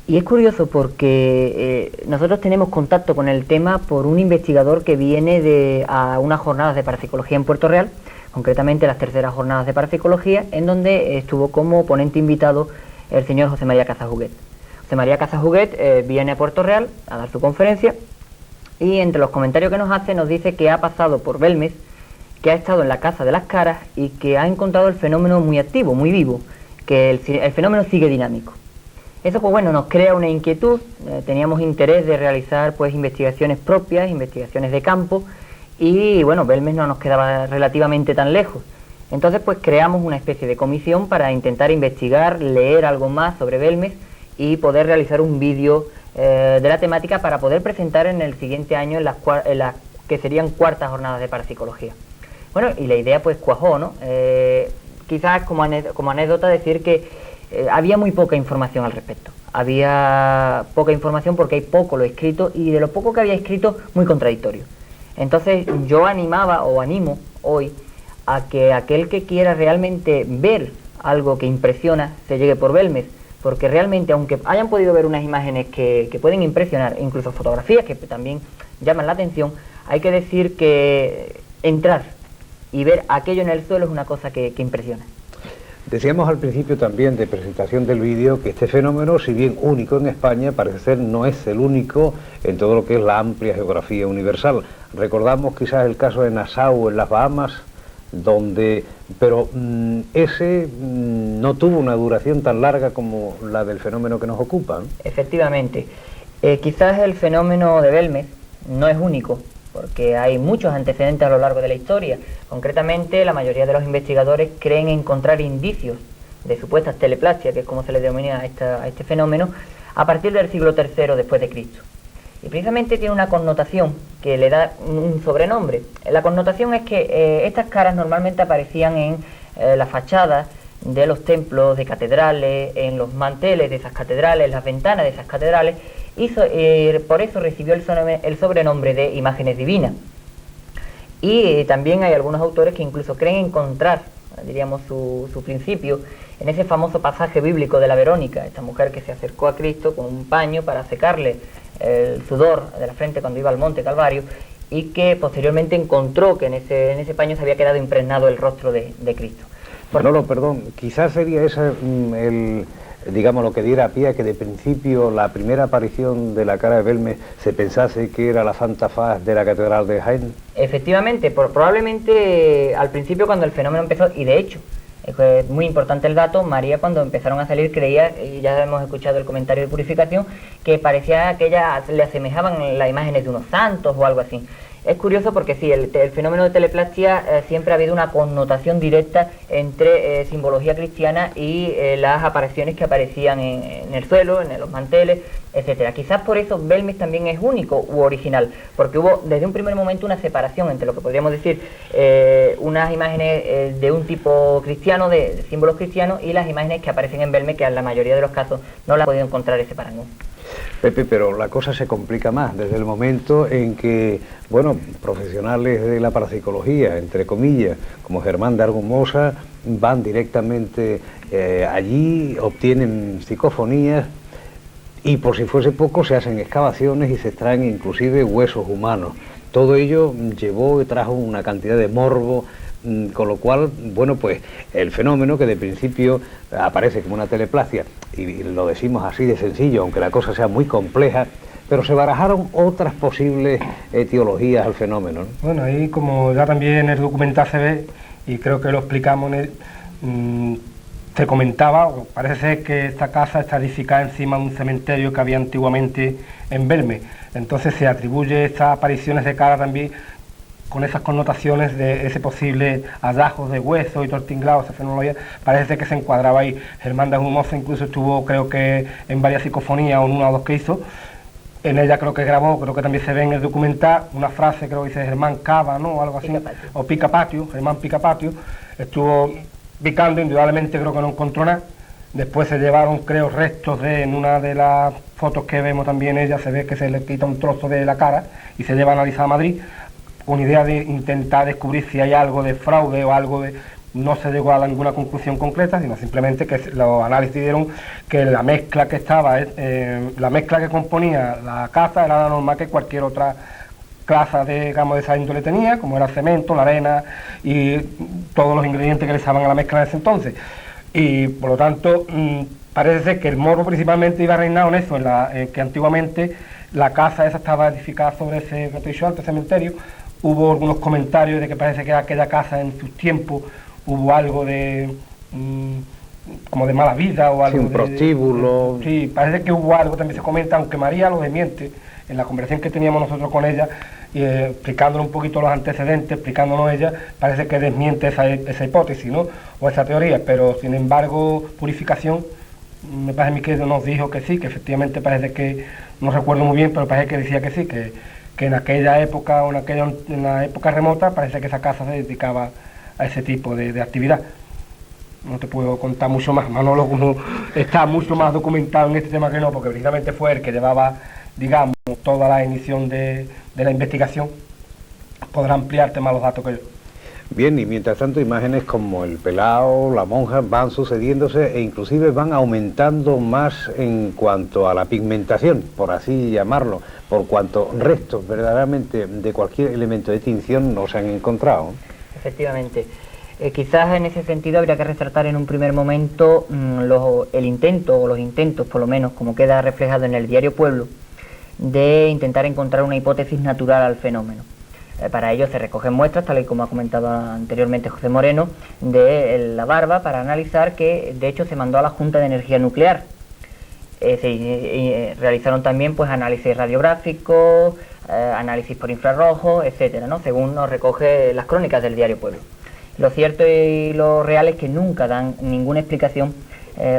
es curioso porque nosotros tenemos contacto con el tema por un investigador que viene a unas jornadas de parapsicología en Puerto Real, concretamente las terceras jornadas de parapsicología, en donde estuvo como ponente invitado el señor José María Casajuguet. José María Casajuguet viene a Puerto Real a dar su conferencia, y entre los comentarios que nos hace nos dice que ha pasado por Belmez, que ha estado en la Casa de las Caras y que ha encontrado el fenómeno muy activo, muy vivo, que el fenómeno sigue dinámico. Eso pues bueno, nos crea una inquietud, teníamos interés de realizar pues investigaciones propias, investigaciones de campo, y bueno, Belmez no nos quedaba relativamente tan lejos. Entonces pues creamos una especie de comisión para intentar investigar, leer algo más sobre Belmez y poder realizar un vídeo de la temática para poder presentar en el siguiente año en las que serían cuartas jornadas de parapsicología. Bueno, y la idea pues cuajó, ¿no? Quizás como anécdota decir que había muy poca información al respecto. Había poca información porque hay poco lo escrito, y de lo poco que había escrito, muy contradictorio. Entonces yo animaba o animo hoy a que aquel que quiera realmente ver algo que impresiona se llegue por Belmez, porque realmente, aunque hayan podido ver unas imágenes que pueden impresionar, incluso fotografías que también llaman la atención, hay que decir que entrar y ver aquello en el suelo es una cosa que impresiona. Decíamos al principio también de presentación del vídeo que este fenómeno, si bien único en España, parece ser no es el único en todo lo que es la amplia geografía universal. Recordamos quizás el caso de Nassau en las Bahamas, pero ese no tuvo una duración tan larga como la del fenómeno que nos ocupa, ¿no? Efectivamente. Quizás el fenómeno de Belmez no es único, porque hay muchos antecedentes a lo largo de la historia. Concretamente, la mayoría de los investigadores creen encontrar indicios de supuestas teleplastias, que es como se le denomina a este fenómeno, a partir del siglo III después de Cristo. Y precisamente tiene una connotación que le da un sobrenombre. La connotación es que estas caras normalmente aparecían en las fachadas de los templos de catedrales, en los manteles de esas catedrales, las ventanas de esas catedrales, y por eso recibió el sobrenombre de imágenes divinas. Y también hay algunos autores que incluso creen encontrar, diríamos, su principio en ese famoso pasaje bíblico de la Verónica, esta mujer que se acercó a Cristo con un paño para secarle el sudor de la frente cuando iba al monte Calvario, y que posteriormente encontró que en ese paño se había quedado impregnado el rostro de Cristo. Manolo, perdón, quizás sería ese digamos, lo que diera pie a que de principio la primera aparición de la cara de Belmes se pensase que era la Santa Faz de la Catedral de Jaén. Efectivamente, probablemente al principio cuando el fenómeno empezó, y de hecho, es muy importante el dato, María cuando empezaron a salir creía, y ya hemos escuchado el comentario de Purificación, que parecía que ella le asemejaban las imágenes de unos santos o algo así. Es curioso porque sí, el fenómeno de teleplastia siempre ha habido una connotación directa entre simbología cristiana y las apariciones que aparecían en el suelo, en los manteles, etcétera. Quizás por eso Belmes también es único u original, porque hubo desde un primer momento una separación entre lo que podríamos decir unas imágenes de un tipo cristiano, de símbolos cristianos, y las imágenes que aparecen en Belmes, que en la mayoría de los casos no las ha podido encontrar ese parangón. Pepe, pero la cosa se complica más desde el momento en que, bueno, profesionales de la parapsicología, entre comillas, como Germán de Argumosa, van directamente allí, obtienen psicofonías y por si fuese poco se hacen excavaciones y se extraen inclusive huesos humanos. Todo ello llevó y trajo una cantidad de morbo, con lo cual, bueno, pues el fenómeno que de principio aparece como una teleplastia, y lo decimos así de sencillo, aunque la cosa sea muy compleja, pero se barajaron otras posibles etiologías al fenómeno, ¿no? Bueno, ahí como ya también en el documental se ve, y creo que lo explicamos, se comentaba, parece ser que esta casa está edificada encima de un cementerio que había antiguamente en Belmes, entonces se atribuye estas apariciones de cara también con esas connotaciones de ese posible hallazgo de huesos y tortinglados, esa fenomenología, parece que se encuadraba ahí. Germán de Argumosa incluso estuvo, creo que en varias psicofonías, o en una o dos que hizo, en ella creo que grabó, creo que también se ve en el documental, una frase, creo que dice Germán Cava, ¿no?, o algo así, o Pica Patio, Germán Pica Patio, estuvo picando, indudablemente creo que no encontró nada. Después se llevaron, creo, restos en una de las fotos que vemos también ella, se ve que se le quita un trozo de la cara y se lleva a analizar a Madrid, con idea de intentar descubrir si hay algo de fraude o algo de... No se llegó a ninguna conclusión concreta, sino simplemente que los análisis dieron que la mezcla que estaba, la mezcla que componía la casa era la normal que cualquier otra clase de, digamos, de esa índole tenía, como era el cemento, la arena y todos los ingredientes que le echaban a la mezcla de ese entonces. Y por lo tanto, parece ser que el morbo principalmente iba reinado en eso, en que antiguamente la casa esa estaba edificada sobre ese, como te he dicho antes, cementerio. Hubo algunos comentarios de que parece que aquella casa en sus tiempos hubo algo de como de mala vida o algo, sí, un prostíbulo. Sí, parece que hubo algo, también se comenta, aunque María lo desmiente en la conversación que teníamos nosotros con ella, explicándole un poquito los antecedentes, explicándonos ella, parece que desmiente esa hipótesis, ¿no?, o esa teoría, pero sin embargo Purificación me parece a mí que nos dijo que sí, que efectivamente parece que, no recuerdo muy bien, pero parece que decía que sí, que en aquella época o en la época remota parece que esa casa se dedicaba a ese tipo de actividad. No te puedo contar mucho más, Manolo como está mucho más documentado en este tema que no, porque precisamente fue el que llevaba, digamos, toda la emisión de la investigación, podrá ampliarte más los datos que yo. Bien, y mientras tanto imágenes como el pelao, la monja van sucediéndose e inclusive van aumentando más en cuanto a la pigmentación, por así llamarlo, por cuanto restos verdaderamente de cualquier elemento de tinción no se han encontrado. Efectivamente. Quizás en ese sentido habría que resaltar en un primer momento el intento, o los intentos por lo menos, como queda reflejado en el diario Pueblo, de intentar encontrar una hipótesis natural al fenómeno. Para ello se recogen muestras, tal y como ha comentado anteriormente José Moreno, de la barba para analizar, que de hecho se mandó a la Junta de Energía Nuclear. Se realizaron también pues análisis radiográficos, análisis por infrarrojo, etcétera, ¿no?, según nos recoge las crónicas del diario Pueblo. Lo cierto y lo real es que nunca dan ninguna explicación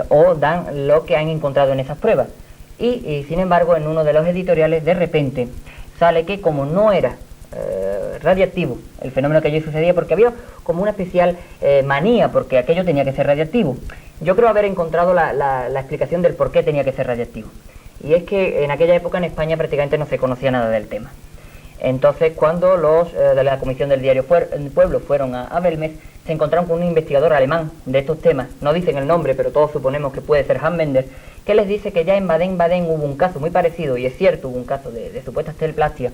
o dan lo que han encontrado en esas pruebas. y sin embargo en uno de los editoriales de repente sale que como no era radiactivo el fenómeno que allí sucedía, porque había como una especial manía porque aquello tenía que ser radiactivo. Yo creo haber encontrado la explicación del por qué tenía que ser radiactivo, y es que en aquella época en España prácticamente no se conocía nada del tema. Entonces, cuando los de la Comisión del Diario Pueblo fueron a Belmez, se encontraron con un investigador alemán de estos temas, no dicen el nombre, pero todos suponemos que puede ser Hans Mender, que les dice que ya en Baden-Baden hubo un caso muy parecido, y es cierto, hubo un caso de supuestas telplastias,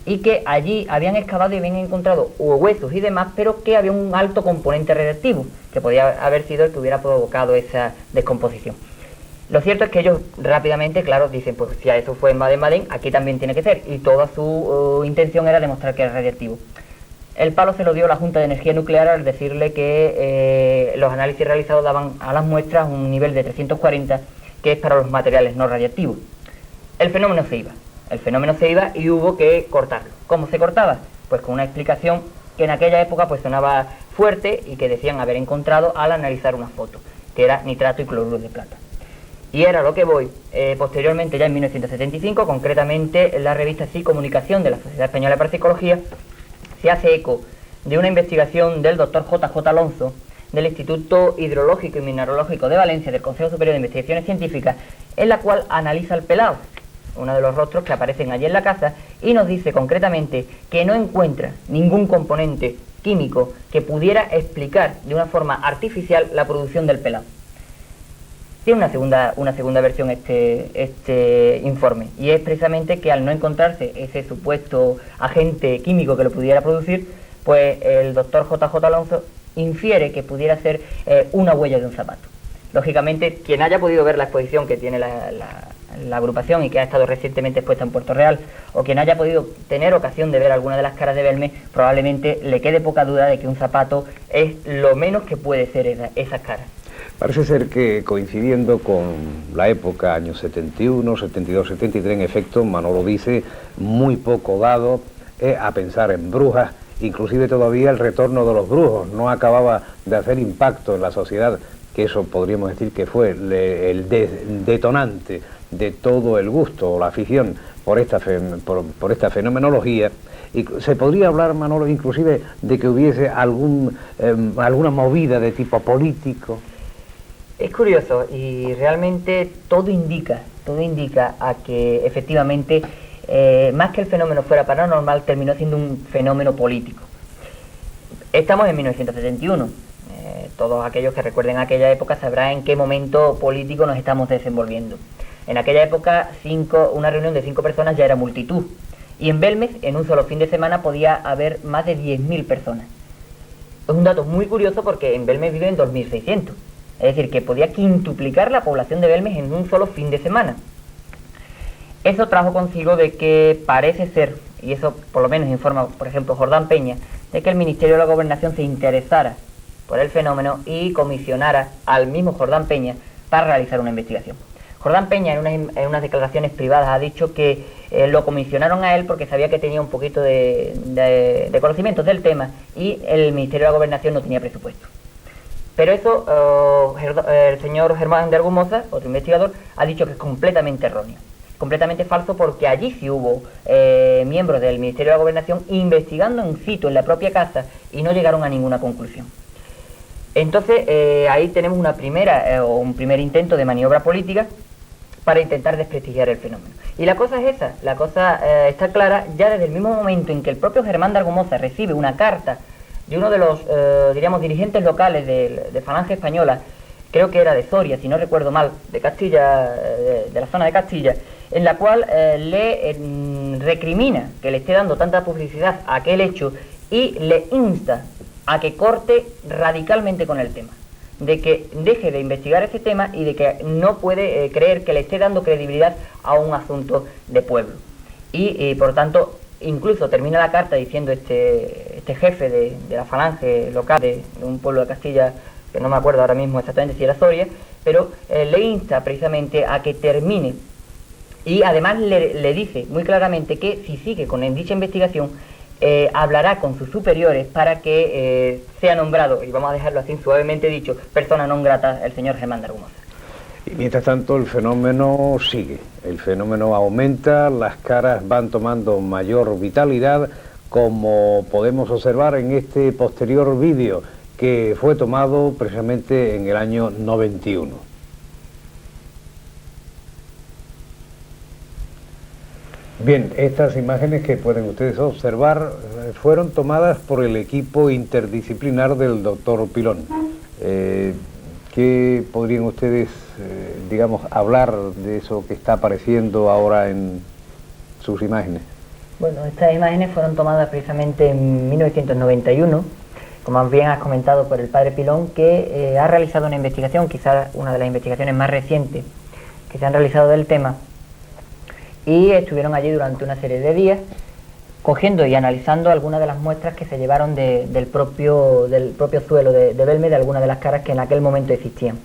y que allí habían excavado y habían encontrado huesos y demás, pero que había un alto componente radiactivo, que podía haber sido el que hubiera provocado esa descomposición. Lo cierto es que ellos rápidamente, claro, dicen, pues si eso fue en Baden-Baden, aquí también tiene que ser, y toda su intención era demostrar que era radiactivo. El palo se lo dio la Junta de Energía Nuclear al decirle que los análisis realizados daban a las muestras un nivel de 340, que es para los materiales no radiactivos. El fenómeno se iba y hubo que cortarlo. ¿Cómo se cortaba? Pues con una explicación que en aquella época pues sonaba fuerte y que decían haber encontrado al analizar una foto, que era nitrato y cloruro de plata. Y era lo que voy. Posteriormente, ya en 1975, concretamente en la revista Sí Comunicación de la Sociedad Española de Parapsicología, se hace eco de una investigación del doctor J.J. Alonso, del Instituto Hidrológico y Mineralógico de Valencia, del Consejo Superior de Investigaciones Científicas, en la cual analiza el pelado, uno de los rostros que aparecen allí en la casa, y nos dice concretamente que no encuentra ningún componente químico que pudiera explicar de una forma artificial la producción del pelado. Tiene una segunda versión este informe, y es precisamente que al no encontrarse ese supuesto agente químico que lo pudiera producir, pues el doctor J.J. Alonso infiere que pudiera ser una huella de un zapato. Lógicamente, quien haya podido ver la exposición que tiene la agrupación y que ha estado recientemente expuesta en Puerto Real, o quien haya podido tener ocasión de ver alguna de las caras de Belmez, probablemente le quede poca duda de que un zapato es lo menos que puede ser esas caras. Parece ser que coincidiendo con la época, años 71, 72, 73, en efecto, Manolo dice, muy poco dado a pensar en brujas, inclusive todavía el retorno de los brujos no acababa de hacer impacto en la sociedad, que eso podríamos decir que fue el detonante de todo el gusto o la afición por esta fenomenología. Y se podría hablar, Manolo, inclusive de que hubiese alguna movida de tipo político. Es curioso, y realmente todo indica a que efectivamente, más que el fenómeno fuera paranormal, terminó siendo un fenómeno político. Estamos en 1971. Todos aquellos que recuerden aquella época sabrán en qué momento político nos estamos desenvolviendo. En aquella época, una reunión de 5 personas ya era multitud. Y en Belmez, en un solo fin de semana, podía haber más de 10.000 personas. Es un dato muy curioso porque en Belmez viven 2.600. Es decir, que podía quintuplicar la población de Belmez en un solo fin de semana. Eso trajo consigo de que parece ser, y eso por lo menos informa, por ejemplo, Jordán Peña, de que el Ministerio de la Gobernación se interesara por el fenómeno y comisionara al mismo Jordán Peña para realizar una investigación. Jordán Peña en unas declaraciones privadas ha dicho que lo comisionaron a él porque sabía que tenía un poquito de conocimientos del tema y el Ministerio de la Gobernación no tenía presupuesto. Pero eso el señor Germán de Argumosa, otro investigador, ha dicho que es completamente erróneo, completamente falso, porque allí sí hubo miembros del Ministerio de la Gobernación investigando in situ en la propia casa y no llegaron a ninguna conclusión. Entonces ahí tenemos un primer intento de maniobra política para intentar desprestigiar el fenómeno. Y la cosa es esa, la cosa está clara ya desde el mismo momento en que el propio Germán de Argumosa recibe una carta de uno de los, dirigentes locales de Falange Española, creo que era de Soria, si no recuerdo mal, de Castilla, de la zona de Castilla, en la cual le recrimina que le esté dando tanta publicidad a aquel hecho y le insta a que corte radicalmente con el tema, de que deje de investigar ese tema y de que no puede creer que le esté dando credibilidad a un asunto de pueblo. Y por tanto, incluso termina la carta diciendo este jefe de la falange local de un pueblo de Castilla, que no me acuerdo ahora mismo exactamente si era Soria, pero le insta precisamente a que termine, y además le dice muy claramente que si sigue con dicha investigación hablará con sus superiores para que sea nombrado, y vamos a dejarlo así suavemente dicho, persona non grata el señor Germán de Argumosa. Y mientras tanto el fenómeno sigue, el fenómeno aumenta, las caras van tomando mayor vitalidad, como podemos observar en este posterior vídeo que fue tomado precisamente en el año 91. Bien, estas imágenes que pueden ustedes observar fueron tomadas por el equipo interdisciplinar del doctor Pilón. ¿Qué podrían ustedes, digamos, hablar de eso que está apareciendo ahora en sus imágenes? Bueno, estas imágenes fueron tomadas precisamente en 1991, como bien has comentado, por el padre Pilón, que ha realizado una investigación, quizás una de las investigaciones más recientes que se han realizado del tema, y estuvieron allí durante una serie de días cogiendo y analizando algunas de las muestras que se llevaron del propio suelo de Belme, de algunas de las caras que en aquel momento existían.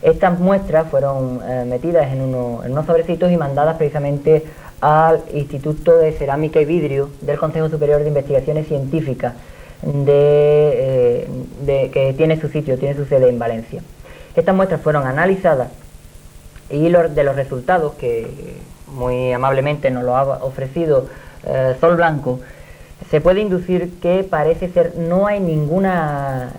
Estas muestras fueron metidas en unos sobrecitos y mandadas precisamente al Instituto de Cerámica y Vidrio del Consejo Superior de Investigaciones Científicas, que tiene su sede en Valencia. Estas muestras fueron analizadas y de los resultados que muy amablemente nos lo ha ofrecido Sol Blanco, se puede inducir que parece ser no hay ninguna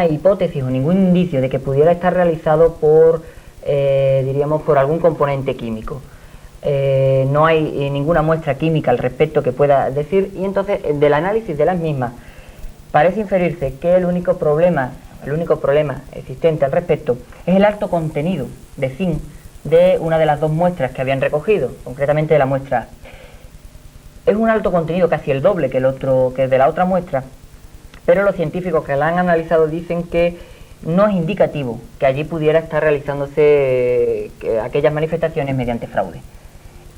hipótesis o ningún indicio de que pudiera estar realizado por, diríamos, por algún componente químico. No hay ninguna muestra química al respecto que pueda decir, y entonces del análisis de las mismas parece inferirse que el único problema existente al respecto es el alto contenido de zinc de una de las dos muestras que habían recogido, concretamente de la muestra. Es un alto contenido, casi el doble que de la otra muestra, pero los científicos que la han analizado dicen que no es indicativo que allí pudiera estar realizándose aquellas manifestaciones mediante fraude.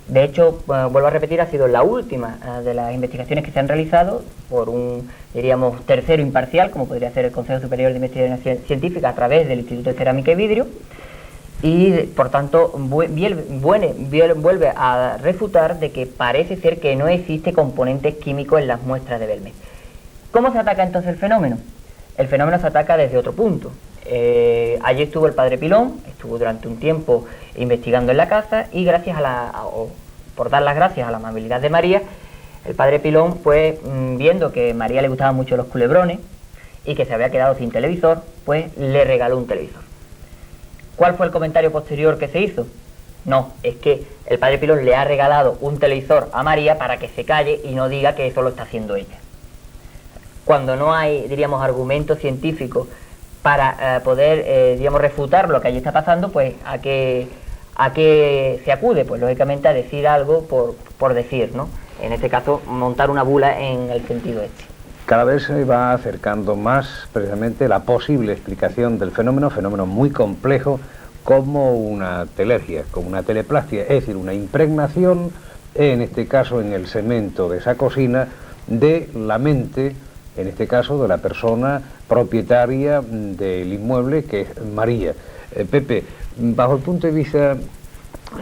De hecho, vuelvo a repetir, ha sido la última de las investigaciones que se han realizado por un, diríamos, tercero imparcial, como podría ser el Consejo Superior de Investigaciones Científicas a través del Instituto de Cerámica y Vidrio, y por tanto vuelve a refutar de que parece ser que no existe componentes químicos en las muestras de Belme. ¿Cómo se ataca entonces el fenómeno? El fenómeno se ataca desde otro punto. Allí estuvo el padre Pilón, estuvo durante un tiempo investigando en la casa, y gracias por dar las gracias a la amabilidad de María, el padre Pilón, pues viendo que a María le gustaban mucho los culebrones y que se había quedado sin televisor, pues le regaló un televisor. ¿Cuál fue el comentario posterior que se hizo? No, es que el padre Pilón le ha regalado un televisor a María para que se calle y no diga que eso lo está haciendo ella. Cuando no hay, diríamos, argumentos científicos para poder, digamos, refutar lo que allí está pasando, pues ¿a qué se acude? Pues lógicamente a decir algo por decir, ¿no? En este caso, montar una bula en el sentido este. Cada vez se va acercando más precisamente la posible explicación del fenómeno muy complejo, como una telergia, como una teleplastia, es decir, una impregnación, en este caso en el cemento de esa cocina, de la mente, en este caso de la persona propietaria del inmueble, que es María. Pepe, bajo el punto de vista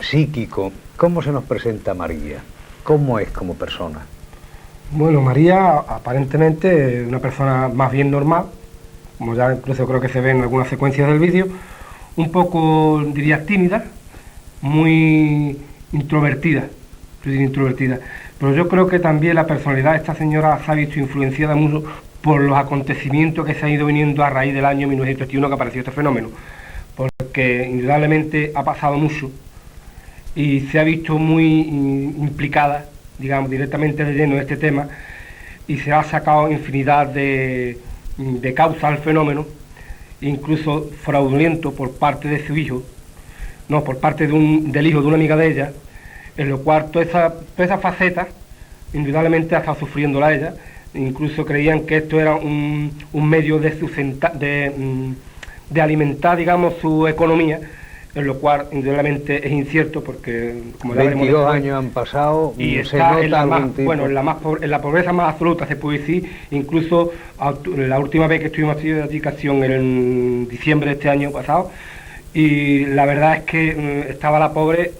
psíquico, ¿cómo se nos presenta María? ¿Cómo es como persona? Bueno, María aparentemente es una persona más bien normal, como ya incluso creo que se ve en algunas secuencias del vídeo, un poco, diría, tímida, muy introvertida, pero yo creo que también la personalidad de esta señora se ha visto influenciada mucho por los acontecimientos que se han ido viniendo a raíz del año 1981 que apareció este fenómeno, porque indudablemente ha pasado mucho y se ha visto muy implicada, digamos, directamente de lleno de este tema, y se ha sacado infinidad de causas al fenómeno, incluso fraudulento por parte de su hijo, no, por parte del hijo de una amiga de ella, en lo cual toda esa faceta, indudablemente ha estado sufriéndola ella. Incluso creían que esto era un medio de alimentar, digamos, su economía, en lo cual indudablemente es incierto, porque como ya 22 años han pasado y se está nota en la, algún tipo... bueno, en la pobreza más absoluta, se puede decir. Incluso la última vez que estuvimos haciendo la dedicación en diciembre de este año pasado, y la verdad es que estaba la pobre,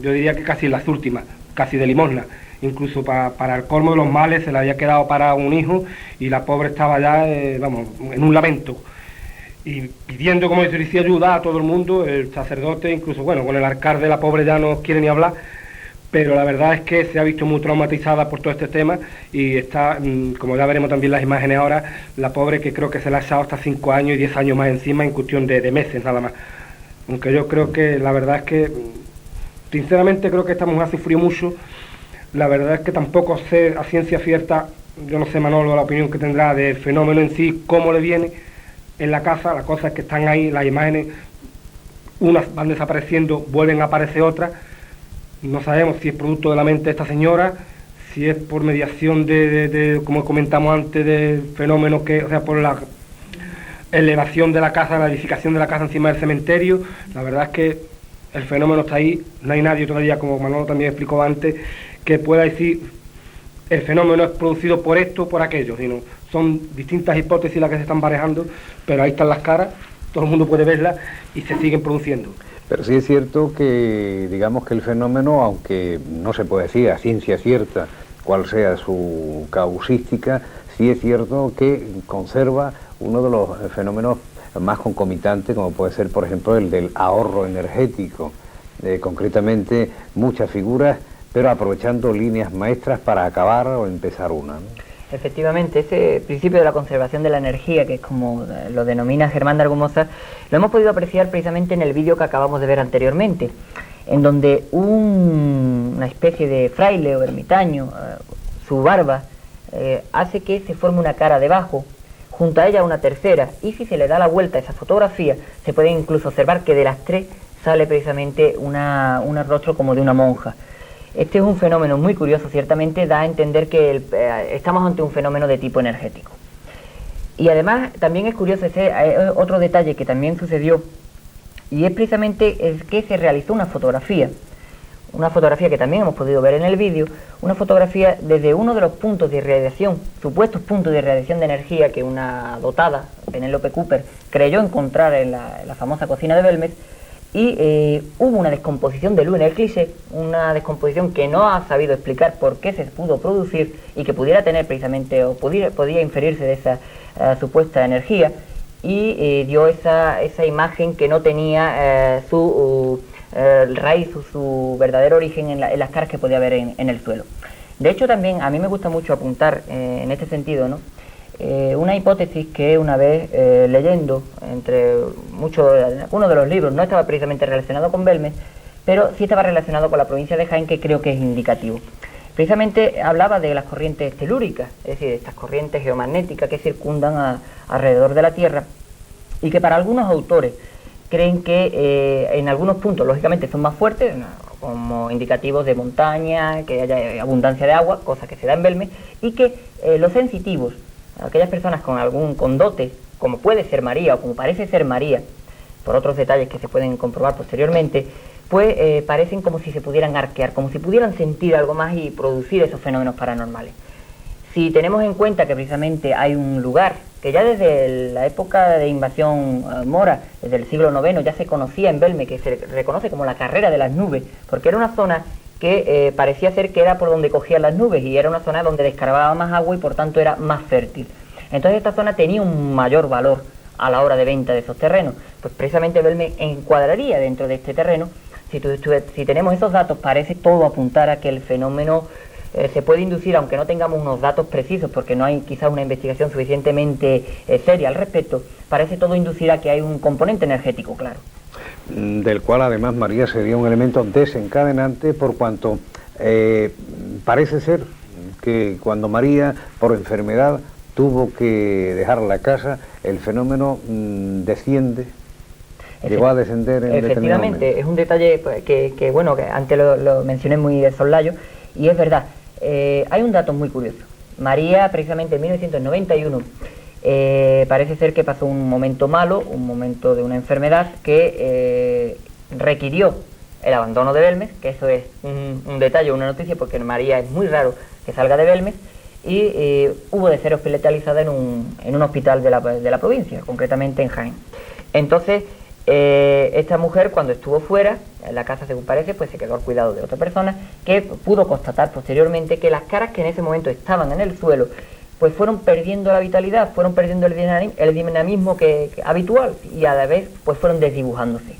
yo diría que casi en las últimas, casi de limosna. Incluso para el colmo de los males se le había quedado para un hijo, y la pobre estaba ya, vamos, en un lamento. y pidiendo, como decía, ayuda a todo el mundo, el sacerdote, incluso, bueno, con el alcalde la pobre ya no quiere ni hablar, pero la verdad es que se ha visto muy traumatizada por todo este tema y está, como ya veremos también las imágenes ahora, la pobre que creo que se la ha echado hasta 5 años y 10 años más encima en cuestión de meses nada más. Aunque yo creo que la verdad es que, sinceramente creo que esta mujer ha sufrido mucho, la verdad es que tampoco sé a ciencia cierta, yo no sé Manolo la opinión que tendrá del fenómeno en sí, cómo le viene en la casa, las cosas que están ahí, las imágenes, unas van desapareciendo, vuelven a aparecer otras. No sabemos si es producto de la mente de esta señora, si es por mediación de como comentamos antes, del fenómeno que, o sea, por la elevación de la casa, la edificación de la casa encima del cementerio. La verdad es que el fenómeno está ahí, no hay nadie todavía, como Manolo también explicó antes, que pueda decir el fenómeno es producido por esto o por aquello, sino son distintas hipótesis las que se están barajando, pero ahí están las caras, todo el mundo puede verlas y se siguen produciendo. Pero sí es cierto que, digamos que el fenómeno, aunque no se puede decir a ciencia cierta cuál sea su causística, sí es cierto que conserva uno de los fenómenos más concomitantes, como puede ser, por ejemplo, el del ahorro energético. Concretamente, muchas figuras, pero aprovechando líneas maestras para acabar o empezar una, ¿no? Efectivamente, ese principio de la conservación de la energía, que es como lo denomina Germán de Argumosa, lo hemos podido apreciar precisamente en el vídeo que acabamos de ver anteriormente, en donde una especie de fraile o ermitaño, su barba, hace que se forme una cara debajo, junto a ella una tercera, y si se le da la vuelta a esa fotografía, se puede incluso observar que de las tres sale precisamente un rostro como de una monja. Este es un fenómeno muy curioso, ciertamente da a entender que estamos ante un fenómeno de tipo energético. Y además también es curioso otro detalle que también sucedió, y es precisamente que se realizó una fotografía que también hemos podido ver en el vídeo, una fotografía desde uno de los puntos de irradiación, supuestos puntos de irradiación de energía que una dotada, Penélope Cooper, creyó encontrar en la famosa cocina de Belmez, y hubo una descomposición de luz en el cliché, una descomposición que no ha sabido explicar por qué se pudo producir y que pudiera tener precisamente, o podía inferirse de esa supuesta energía, y dio esa imagen que no tenía su raíz, su verdadero origen en las caras que podía haber en el suelo. De hecho, también a mí me gusta mucho apuntar en este sentido, ¿no? Una hipótesis que una vez leyendo entre uno de los libros, no estaba precisamente relacionado con Belmez, pero sí estaba relacionado con la provincia de Jaén, que creo que es indicativo. Precisamente hablaba de las corrientes telúricas, es decir, estas corrientes geomagnéticas que circundan alrededor de la Tierra, y que para algunos autores creen que en algunos puntos, lógicamente, son más fuertes, como indicativos de montaña, que haya abundancia de agua, cosa que se da en Belmez, y que los sensitivos, aquellas personas con dotes, como puede ser María o como parece ser María, por otros detalles que se pueden comprobar posteriormente, pues parecen como si se pudieran arquear, como si pudieran sentir algo más y producir esos fenómenos paranormales. Si tenemos en cuenta que precisamente hay un lugar que ya desde la época de invasión mora, desde el siglo IX, ya se conocía en Belmez, que se reconoce como la carrera de las nubes, porque era una zona que parecía ser que era por donde cogían las nubes y era una zona donde descargaba más agua y por tanto era más fértil. Entonces esta zona tenía un mayor valor a la hora de venta de esos terrenos. Pues precisamente Belmez encuadraría dentro de este terreno. Si tenemos esos datos, parece todo apuntar a que el fenómeno se puede inducir, aunque no tengamos unos datos precisos, porque no hay quizás una investigación suficientemente seria al respecto, parece todo inducir a que hay un componente energético, claro. Del cual además María sería un elemento desencadenante, por cuanto parece ser que cuando María por enfermedad tuvo que dejar la casa, el fenómeno desciende, llegó a descender en efectivamente, es un detalle que bueno, que antes lo mencioné muy de soslayo, y es verdad. Hay un dato muy curioso. María, precisamente en 1991, parece ser que pasó un momento malo, un momento de una enfermedad que requirió el abandono de Belmez, que eso es un detalle, una noticia, porque en María es muy raro que salga de Belmez, y hubo de ser hospitalizada en un hospital de la provincia, concretamente en Jaén. Entonces, esta mujer, cuando estuvo fuera, en la casa según parece, pues se quedó al cuidado de otra persona, que pudo constatar posteriormente que las caras que en ese momento estaban en el suelo, pues fueron perdiendo la vitalidad, fueron perdiendo el dinamismo que habitual, y a la vez pues fueron desdibujándose.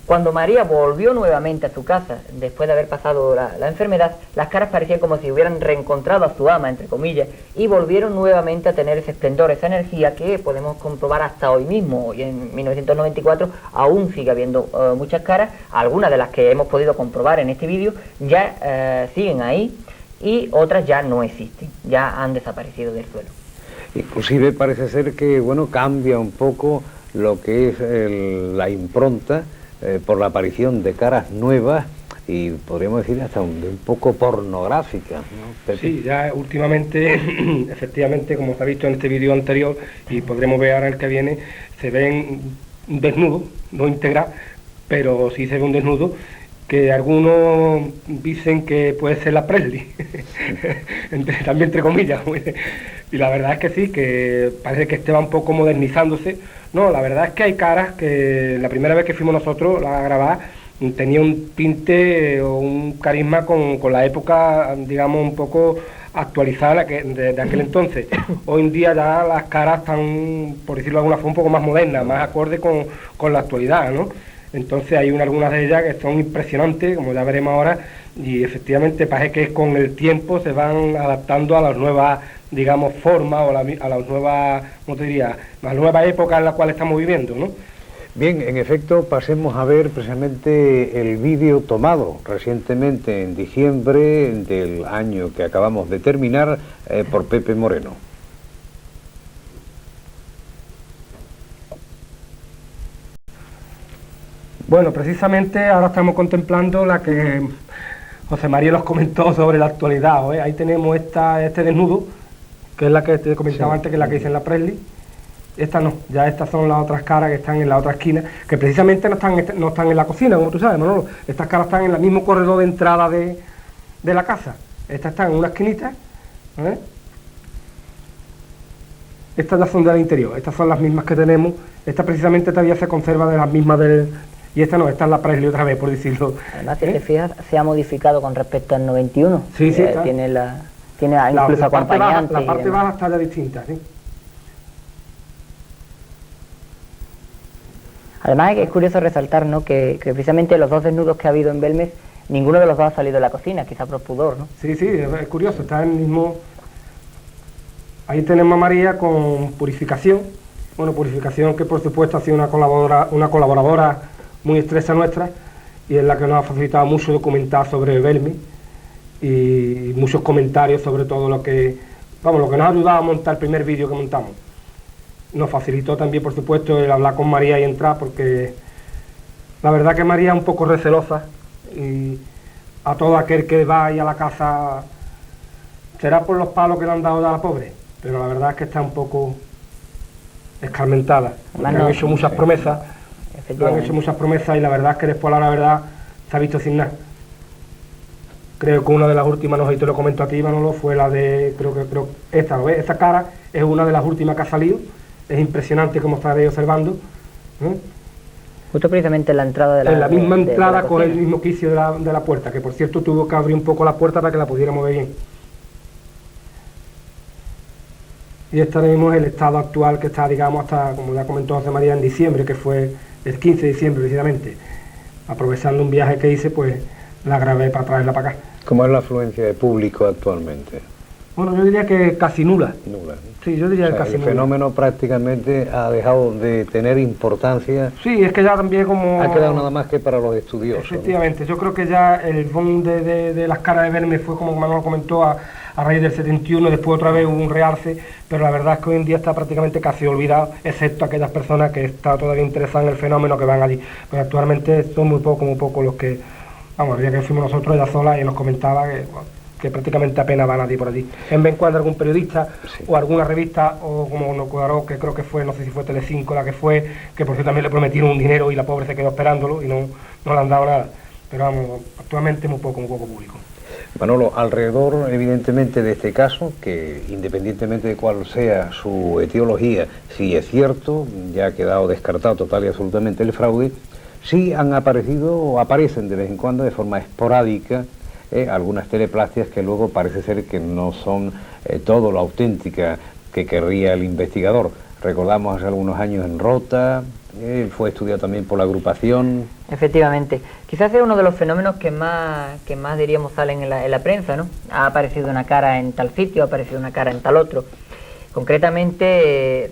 Cuando María volvió nuevamente a su casa, después de haber pasado la enfermedad, las caras parecían como si hubieran reencontrado a su ama, entre comillas, y volvieron nuevamente a tener ese esplendor, esa energía que podemos comprobar hasta hoy mismo. Hoy en 1994 aún sigue habiendo muchas caras, algunas de las que hemos podido comprobar en este vídeo ya siguen ahí, y otras ya no existen, ya han desaparecido del suelo. Inclusive parece ser que, bueno, cambia un poco lo que es la impronta por la aparición de caras nuevas y podríamos decir hasta un poco pornográficas, ¿no, Pepe? Sí, ya últimamente, efectivamente, como se ha visto en este vídeo anterior y podremos ver ahora el que viene, se ven un desnudo, no integral, pero sí se ve un desnudo que algunos dicen que puede ser la Presley, también entre comillas, y la verdad es que sí, que parece que este va un poco modernizándose. No, la verdad es que hay caras que la primera vez que fuimos nosotros a grabar tenía un tinte o un carisma con la época, digamos, un poco actualizada de aquel entonces. Hoy en día ya las caras están, por decirlo de alguna forma, un poco más modernas, más acorde con la actualidad, ¿no? Entonces hay algunas de ellas que son impresionantes, como ya veremos ahora, y efectivamente parece que con el tiempo se van adaptando a las nuevas, digamos, formas o a las nuevas, ¿cómo te diría?, las nuevas épocas en las cuales estamos viviendo, ¿no? Bien, en efecto, pasemos a ver precisamente el vídeo tomado recientemente en diciembre del año que acabamos de terminar por Pepe Moreno. Bueno, precisamente ahora estamos contemplando la que José María nos comentó sobre la actualidad, ¿eh? Ahí tenemos este desnudo, que es la que te comentaba antes, que es la que hice en la Presley. Esta no, ya estas son las otras caras que están en la otra esquina, que precisamente no están en la cocina, como tú sabes, Manolo. Estas caras están en el mismo corredor de entrada de la casa. Estas están en una esquinita, ¿eh? Estas ya son del interior, estas son las mismas que tenemos. Esta precisamente todavía se conserva de las mismas del... Y esta no, esta es la Presley otra vez, por decirlo. Además, si te fijas, se ha modificado con respecto al 91. Sí, sí, tiene incluso acompañante. La parte baja está ya distinta, ¿sí? Además es curioso resaltar, ¿no?, que precisamente los dos desnudos que ha habido en Belmez, ninguno de los dos ha salido de la cocina, quizá por pudor, ¿no? Sí, sí, es curioso, está en el mismo... Ahí tenemos a María con Purificación. Bueno, Purificación que por supuesto ha sido una colaboradora muy estrecha nuestra, y es la que nos ha facilitado mucho documentar sobre Belmez y muchos comentarios sobre todo lo que nos ha ayudado a montar el primer vídeo que montamos. Nos facilitó también, por supuesto, el hablar con María y entrar, porque la verdad que María es un poco recelosa, y a todo aquel que va ahí a la casa, será por los palos que le han dado a la pobre, pero la verdad es que está un poco escarmentada, porque han hecho muchas promesas. Han hecho muchas promesas y la verdad es que después, a la verdad, se ha visto sin nada. Creo que una de las últimas, no sé si te lo comento a ti, Manolo, fue la de, creo esta, ¿lo ves? Esta cara es una de las últimas que ha salido. Es impresionante como estaréis observando, ¿eh? Justo precisamente en la entrada de la... En la misma entrada con el mismo quicio de la puerta, que por cierto tuvo que abrir un poco la puerta para que la pudiéramos ver bien. Y este mismo es el estado actual que está, digamos, hasta, como ya comentó José María, en diciembre, que fue el 15 de diciembre precisamente. Aprovechando un viaje que hice, pues la grabé para traerla para acá. ¿Cómo es la afluencia de público actualmente? Bueno, yo diría que casi nula. Nula. Sí, yo diría que casi nula. El fenómeno prácticamente ha dejado de tener importancia. Sí, es que ya también como... Ha quedado nada más que para los estudiosos. Efectivamente, ¿no? Yo creo que ya el boom de las caras de Belmez fue, como Manuel comentó, a raíz del 71, después otra vez hubo un realce, pero la verdad es que hoy en día está prácticamente casi olvidado, excepto aquellas personas que están todavía interesadas en el fenómeno que van allí. Pues actualmente son muy pocos los que, vamos, el día que fuimos nosotros ella sola y nos comentaba que prácticamente apenas va nadie por allí. En vez cuando algún periodista, sí, o alguna revista, o como nos cuadró, que creo que fue, no sé si fue Telecinco la que fue, que por cierto también le prometieron un dinero y la pobre se quedó esperándolo y no le han dado nada. Pero vamos, actualmente muy poco público. Manolo, alrededor evidentemente de este caso, que independientemente de cuál sea su etiología, si es cierto, ya ha quedado descartado total y absolutamente el fraude, sí han aparecido o aparecen de vez en cuando de forma esporádica algunas teleplastias que luego parece ser que no son todo lo auténtica que querría el investigador. Recordamos hace algunos años en Rota, fue estudiado también por la agrupación. Efectivamente, quizás sea uno de los fenómenos que más diríamos salen en la prensa, ¿no? Ha aparecido una cara en tal sitio, ha aparecido una cara en tal otro. Concretamente,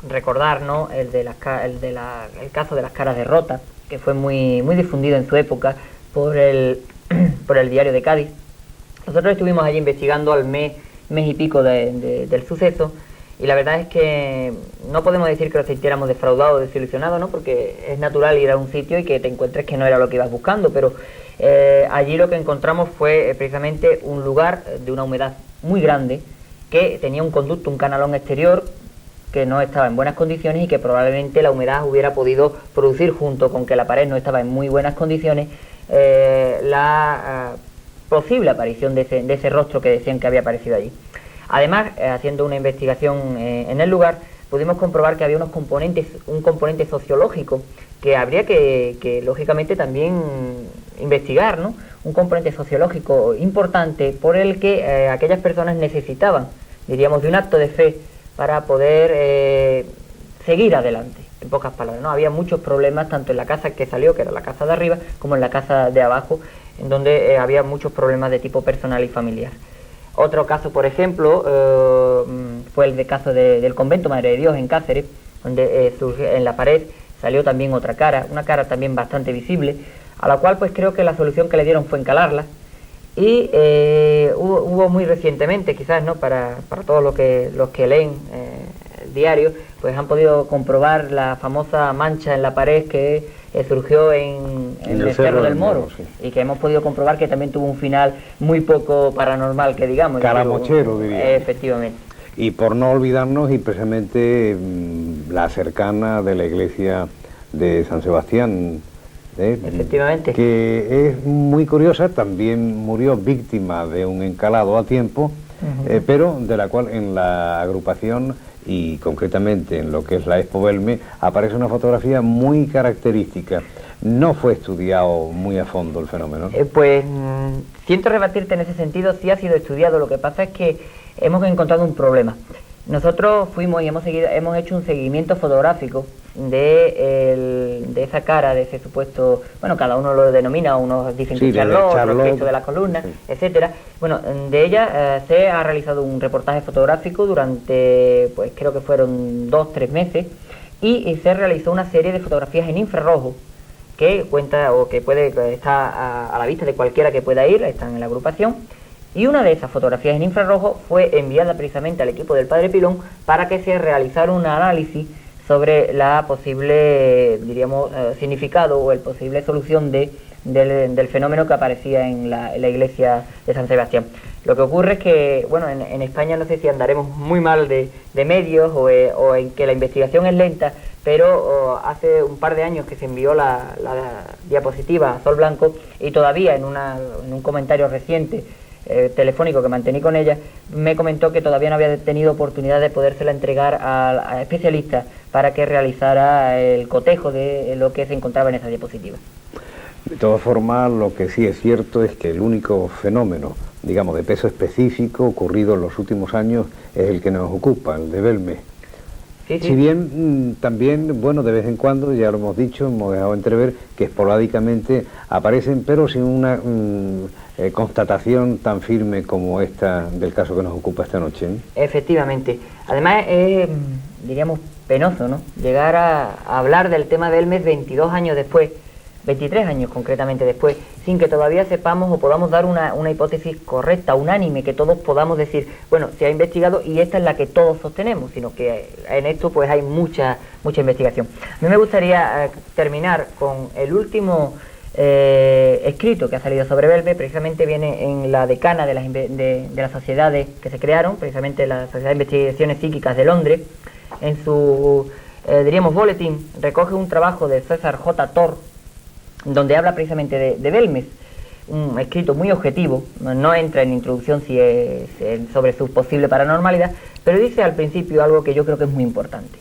recordar, ¿no?, el caso de las caras de Rota, que fue muy difundido en su época por el diario de Cádiz. Nosotros estuvimos allí investigando al mes y pico del suceso, y la verdad es que no podemos decir que nos sintiéramos defraudados o desilusionados, ¿no?, porque es natural ir a un sitio y que te encuentres que no era lo que ibas buscando, pero allí lo que encontramos fue precisamente un lugar de una humedad muy grande, que tenía un conducto, un canalón exterior que no estaba en buenas condiciones y que probablemente la humedad hubiera podido producir, junto con que la pared no estaba en muy buenas condiciones, la posible aparición de ese rostro que decían que había aparecido allí. Además, haciendo una investigación en el lugar, pudimos comprobar que había un componente sociológico que habría que lógicamente también investigar, ¿no? Un componente sociológico importante por el que aquellas personas necesitaban, diríamos, de un acto de fe para poder seguir adelante, en pocas palabras, ¿no? Había muchos problemas tanto en la casa que salió, que era la casa de arriba, como en la casa de abajo, en donde había muchos problemas de tipo personal y familiar. Otro caso, por ejemplo, fue el caso del convento Madre de Dios en Cáceres, donde en la pared salió también otra cara, una cara también bastante visible, a la cual pues creo que la solución que le dieron fue encalarla. Y hubo muy recientemente, quizás, ¿no?, para todos los que leen el diario, pues han podido comprobar la famosa mancha en la pared que surgió en el Cerro del Moro, sí, y que hemos podido comprobar que también tuvo un final muy poco paranormal, que digamos. Caramochero, diría. Efectivamente. Y por no olvidarnos, y precisamente la cercana de la iglesia de San Sebastián, efectivamente, que es muy curiosa, también murió víctima de un encalado a tiempo, pero de la cual en la agrupación y concretamente en lo que es la Expo Belme aparece una fotografía muy característica. No fue estudiado muy a fondo el fenómeno. Pues siento rebatirte en ese sentido, sí ha sido estudiado, lo que pasa es que hemos encontrado un problema. Nosotros fuimos y hemos hecho un seguimiento fotográfico de esa cara, de ese supuesto, bueno, cada uno lo denomina, unos dicen que Charlot, otros que esto de la columna, sí, etcétera. Bueno, de ella se ha realizado un reportaje fotográfico durante, pues creo que fueron 2-3 meses, y se realizó una serie de fotografías en infrarrojo que cuenta o que puede estar a la vista de cualquiera que pueda ir, están en la agrupación. Y una de esas fotografías en infrarrojo fue enviada precisamente al equipo del Padre Pilón para que se realizara un análisis sobre la posible, diríamos, significado o el posible solución del fenómeno que aparecía en la iglesia de San Sebastián. Lo que ocurre es que, bueno, en España no sé si andaremos muy mal de medios o en que la investigación es lenta, pero hace un par de años que se envió la diapositiva a Sol Blanco y todavía en un comentario reciente telefónico que mantení con ella, me comentó que todavía no había tenido oportunidad de podérsela entregar a especialistas para que realizara el cotejo de lo que se encontraba en esa diapositiva. De todas formas, lo que sí es cierto es que el único fenómeno, digamos, de peso específico ocurrido en los últimos años es el que nos ocupa, el de Belme. Sí, sí. Si bien también, bueno, de vez en cuando, ya lo hemos dicho, hemos dejado entrever que esporádicamente aparecen, pero sin una constatación tan firme como esta del caso que nos ocupa esta noche, ¿eh? Efectivamente. Además es, diríamos, penoso, ¿no?, llegar a hablar del tema del mes 22 años después, 23 años concretamente después, sin que todavía sepamos o podamos dar una hipótesis correcta, unánime, que todos podamos decir, bueno, se ha investigado y esta es la que todos sostenemos, sino que en esto pues hay mucha investigación. A mí me gustaría terminar con el último escrito que ha salido sobre Belme. Precisamente viene en la decana de las sociedades que se crearon, precisamente la Sociedad de Investigaciones Psíquicas de Londres. En su, diríamos, boletín, recoge un trabajo de César J. Thor, donde habla precisamente de Belmes, un escrito muy objetivo, no entra en introducción sobre su posible paranormalidad, pero dice al principio algo que yo creo que es muy importante.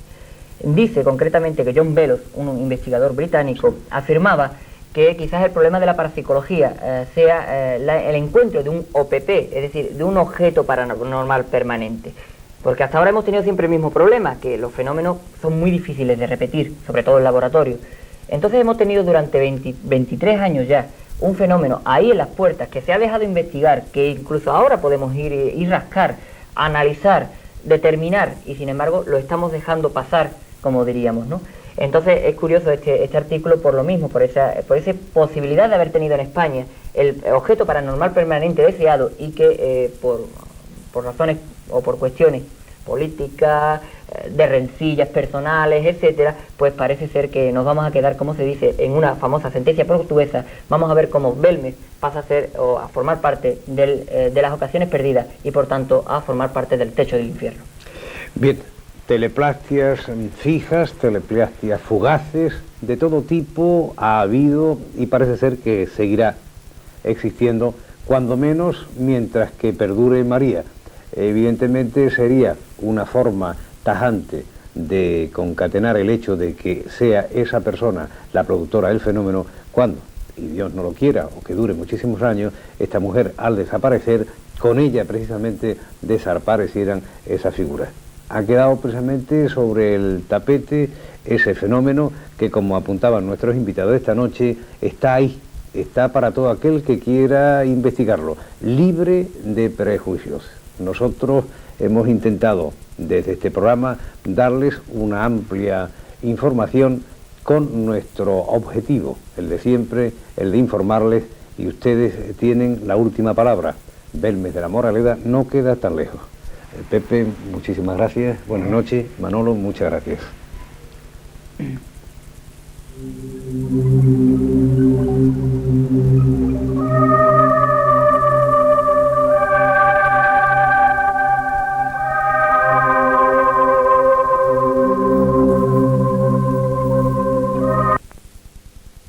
Dice concretamente que John Bellows, un investigador británico, afirmaba que quizás el problema de la parapsicología sea el encuentro de un OPP, es decir, de un objeto paranormal permanente. Porque hasta ahora hemos tenido siempre el mismo problema, que los fenómenos son muy difíciles de repetir, sobre todo en laboratorio. Entonces hemos tenido durante 23 años ya un fenómeno ahí en las puertas que se ha dejado investigar, que incluso ahora podemos ir rascar, analizar, determinar, y sin embargo lo estamos dejando pasar, como diríamos, ¿no? Entonces es curioso este artículo por lo mismo, por esa posibilidad de haber tenido en España el objeto paranormal permanente deseado y que por razones o por cuestiones políticas, de rencillas personales, etcétera, pues parece ser que nos vamos a quedar, como se dice en una famosa sentencia portuguesa, vamos a ver cómo Belmez pasa a ser o a formar parte de las ocasiones perdidas y por tanto a formar parte del techo del infierno. Bien, teleplastias fijas, teleplastias fugaces, de todo tipo ha habido y parece ser que seguirá existiendo, cuando menos mientras que perdure María. Evidentemente sería una forma tajante de concatenar el hecho de que sea esa persona la productora del fenómeno cuando, y Dios no lo quiera, o que dure muchísimos años, esta mujer al desaparecer, con ella precisamente desaparecieran esas figuras. Ha quedado precisamente sobre el tapete ese fenómeno que, como apuntaban nuestros invitados esta noche, está ahí, está para todo aquel que quiera investigarlo, libre de prejuicios. Nosotros hemos intentado desde este programa darles una amplia información con nuestro objetivo, el de siempre, el de informarles, y ustedes tienen la última palabra. Belmez de la Moraleda no queda tan lejos. Pepe, muchísimas gracias, buenas noches. Manolo, muchas gracias.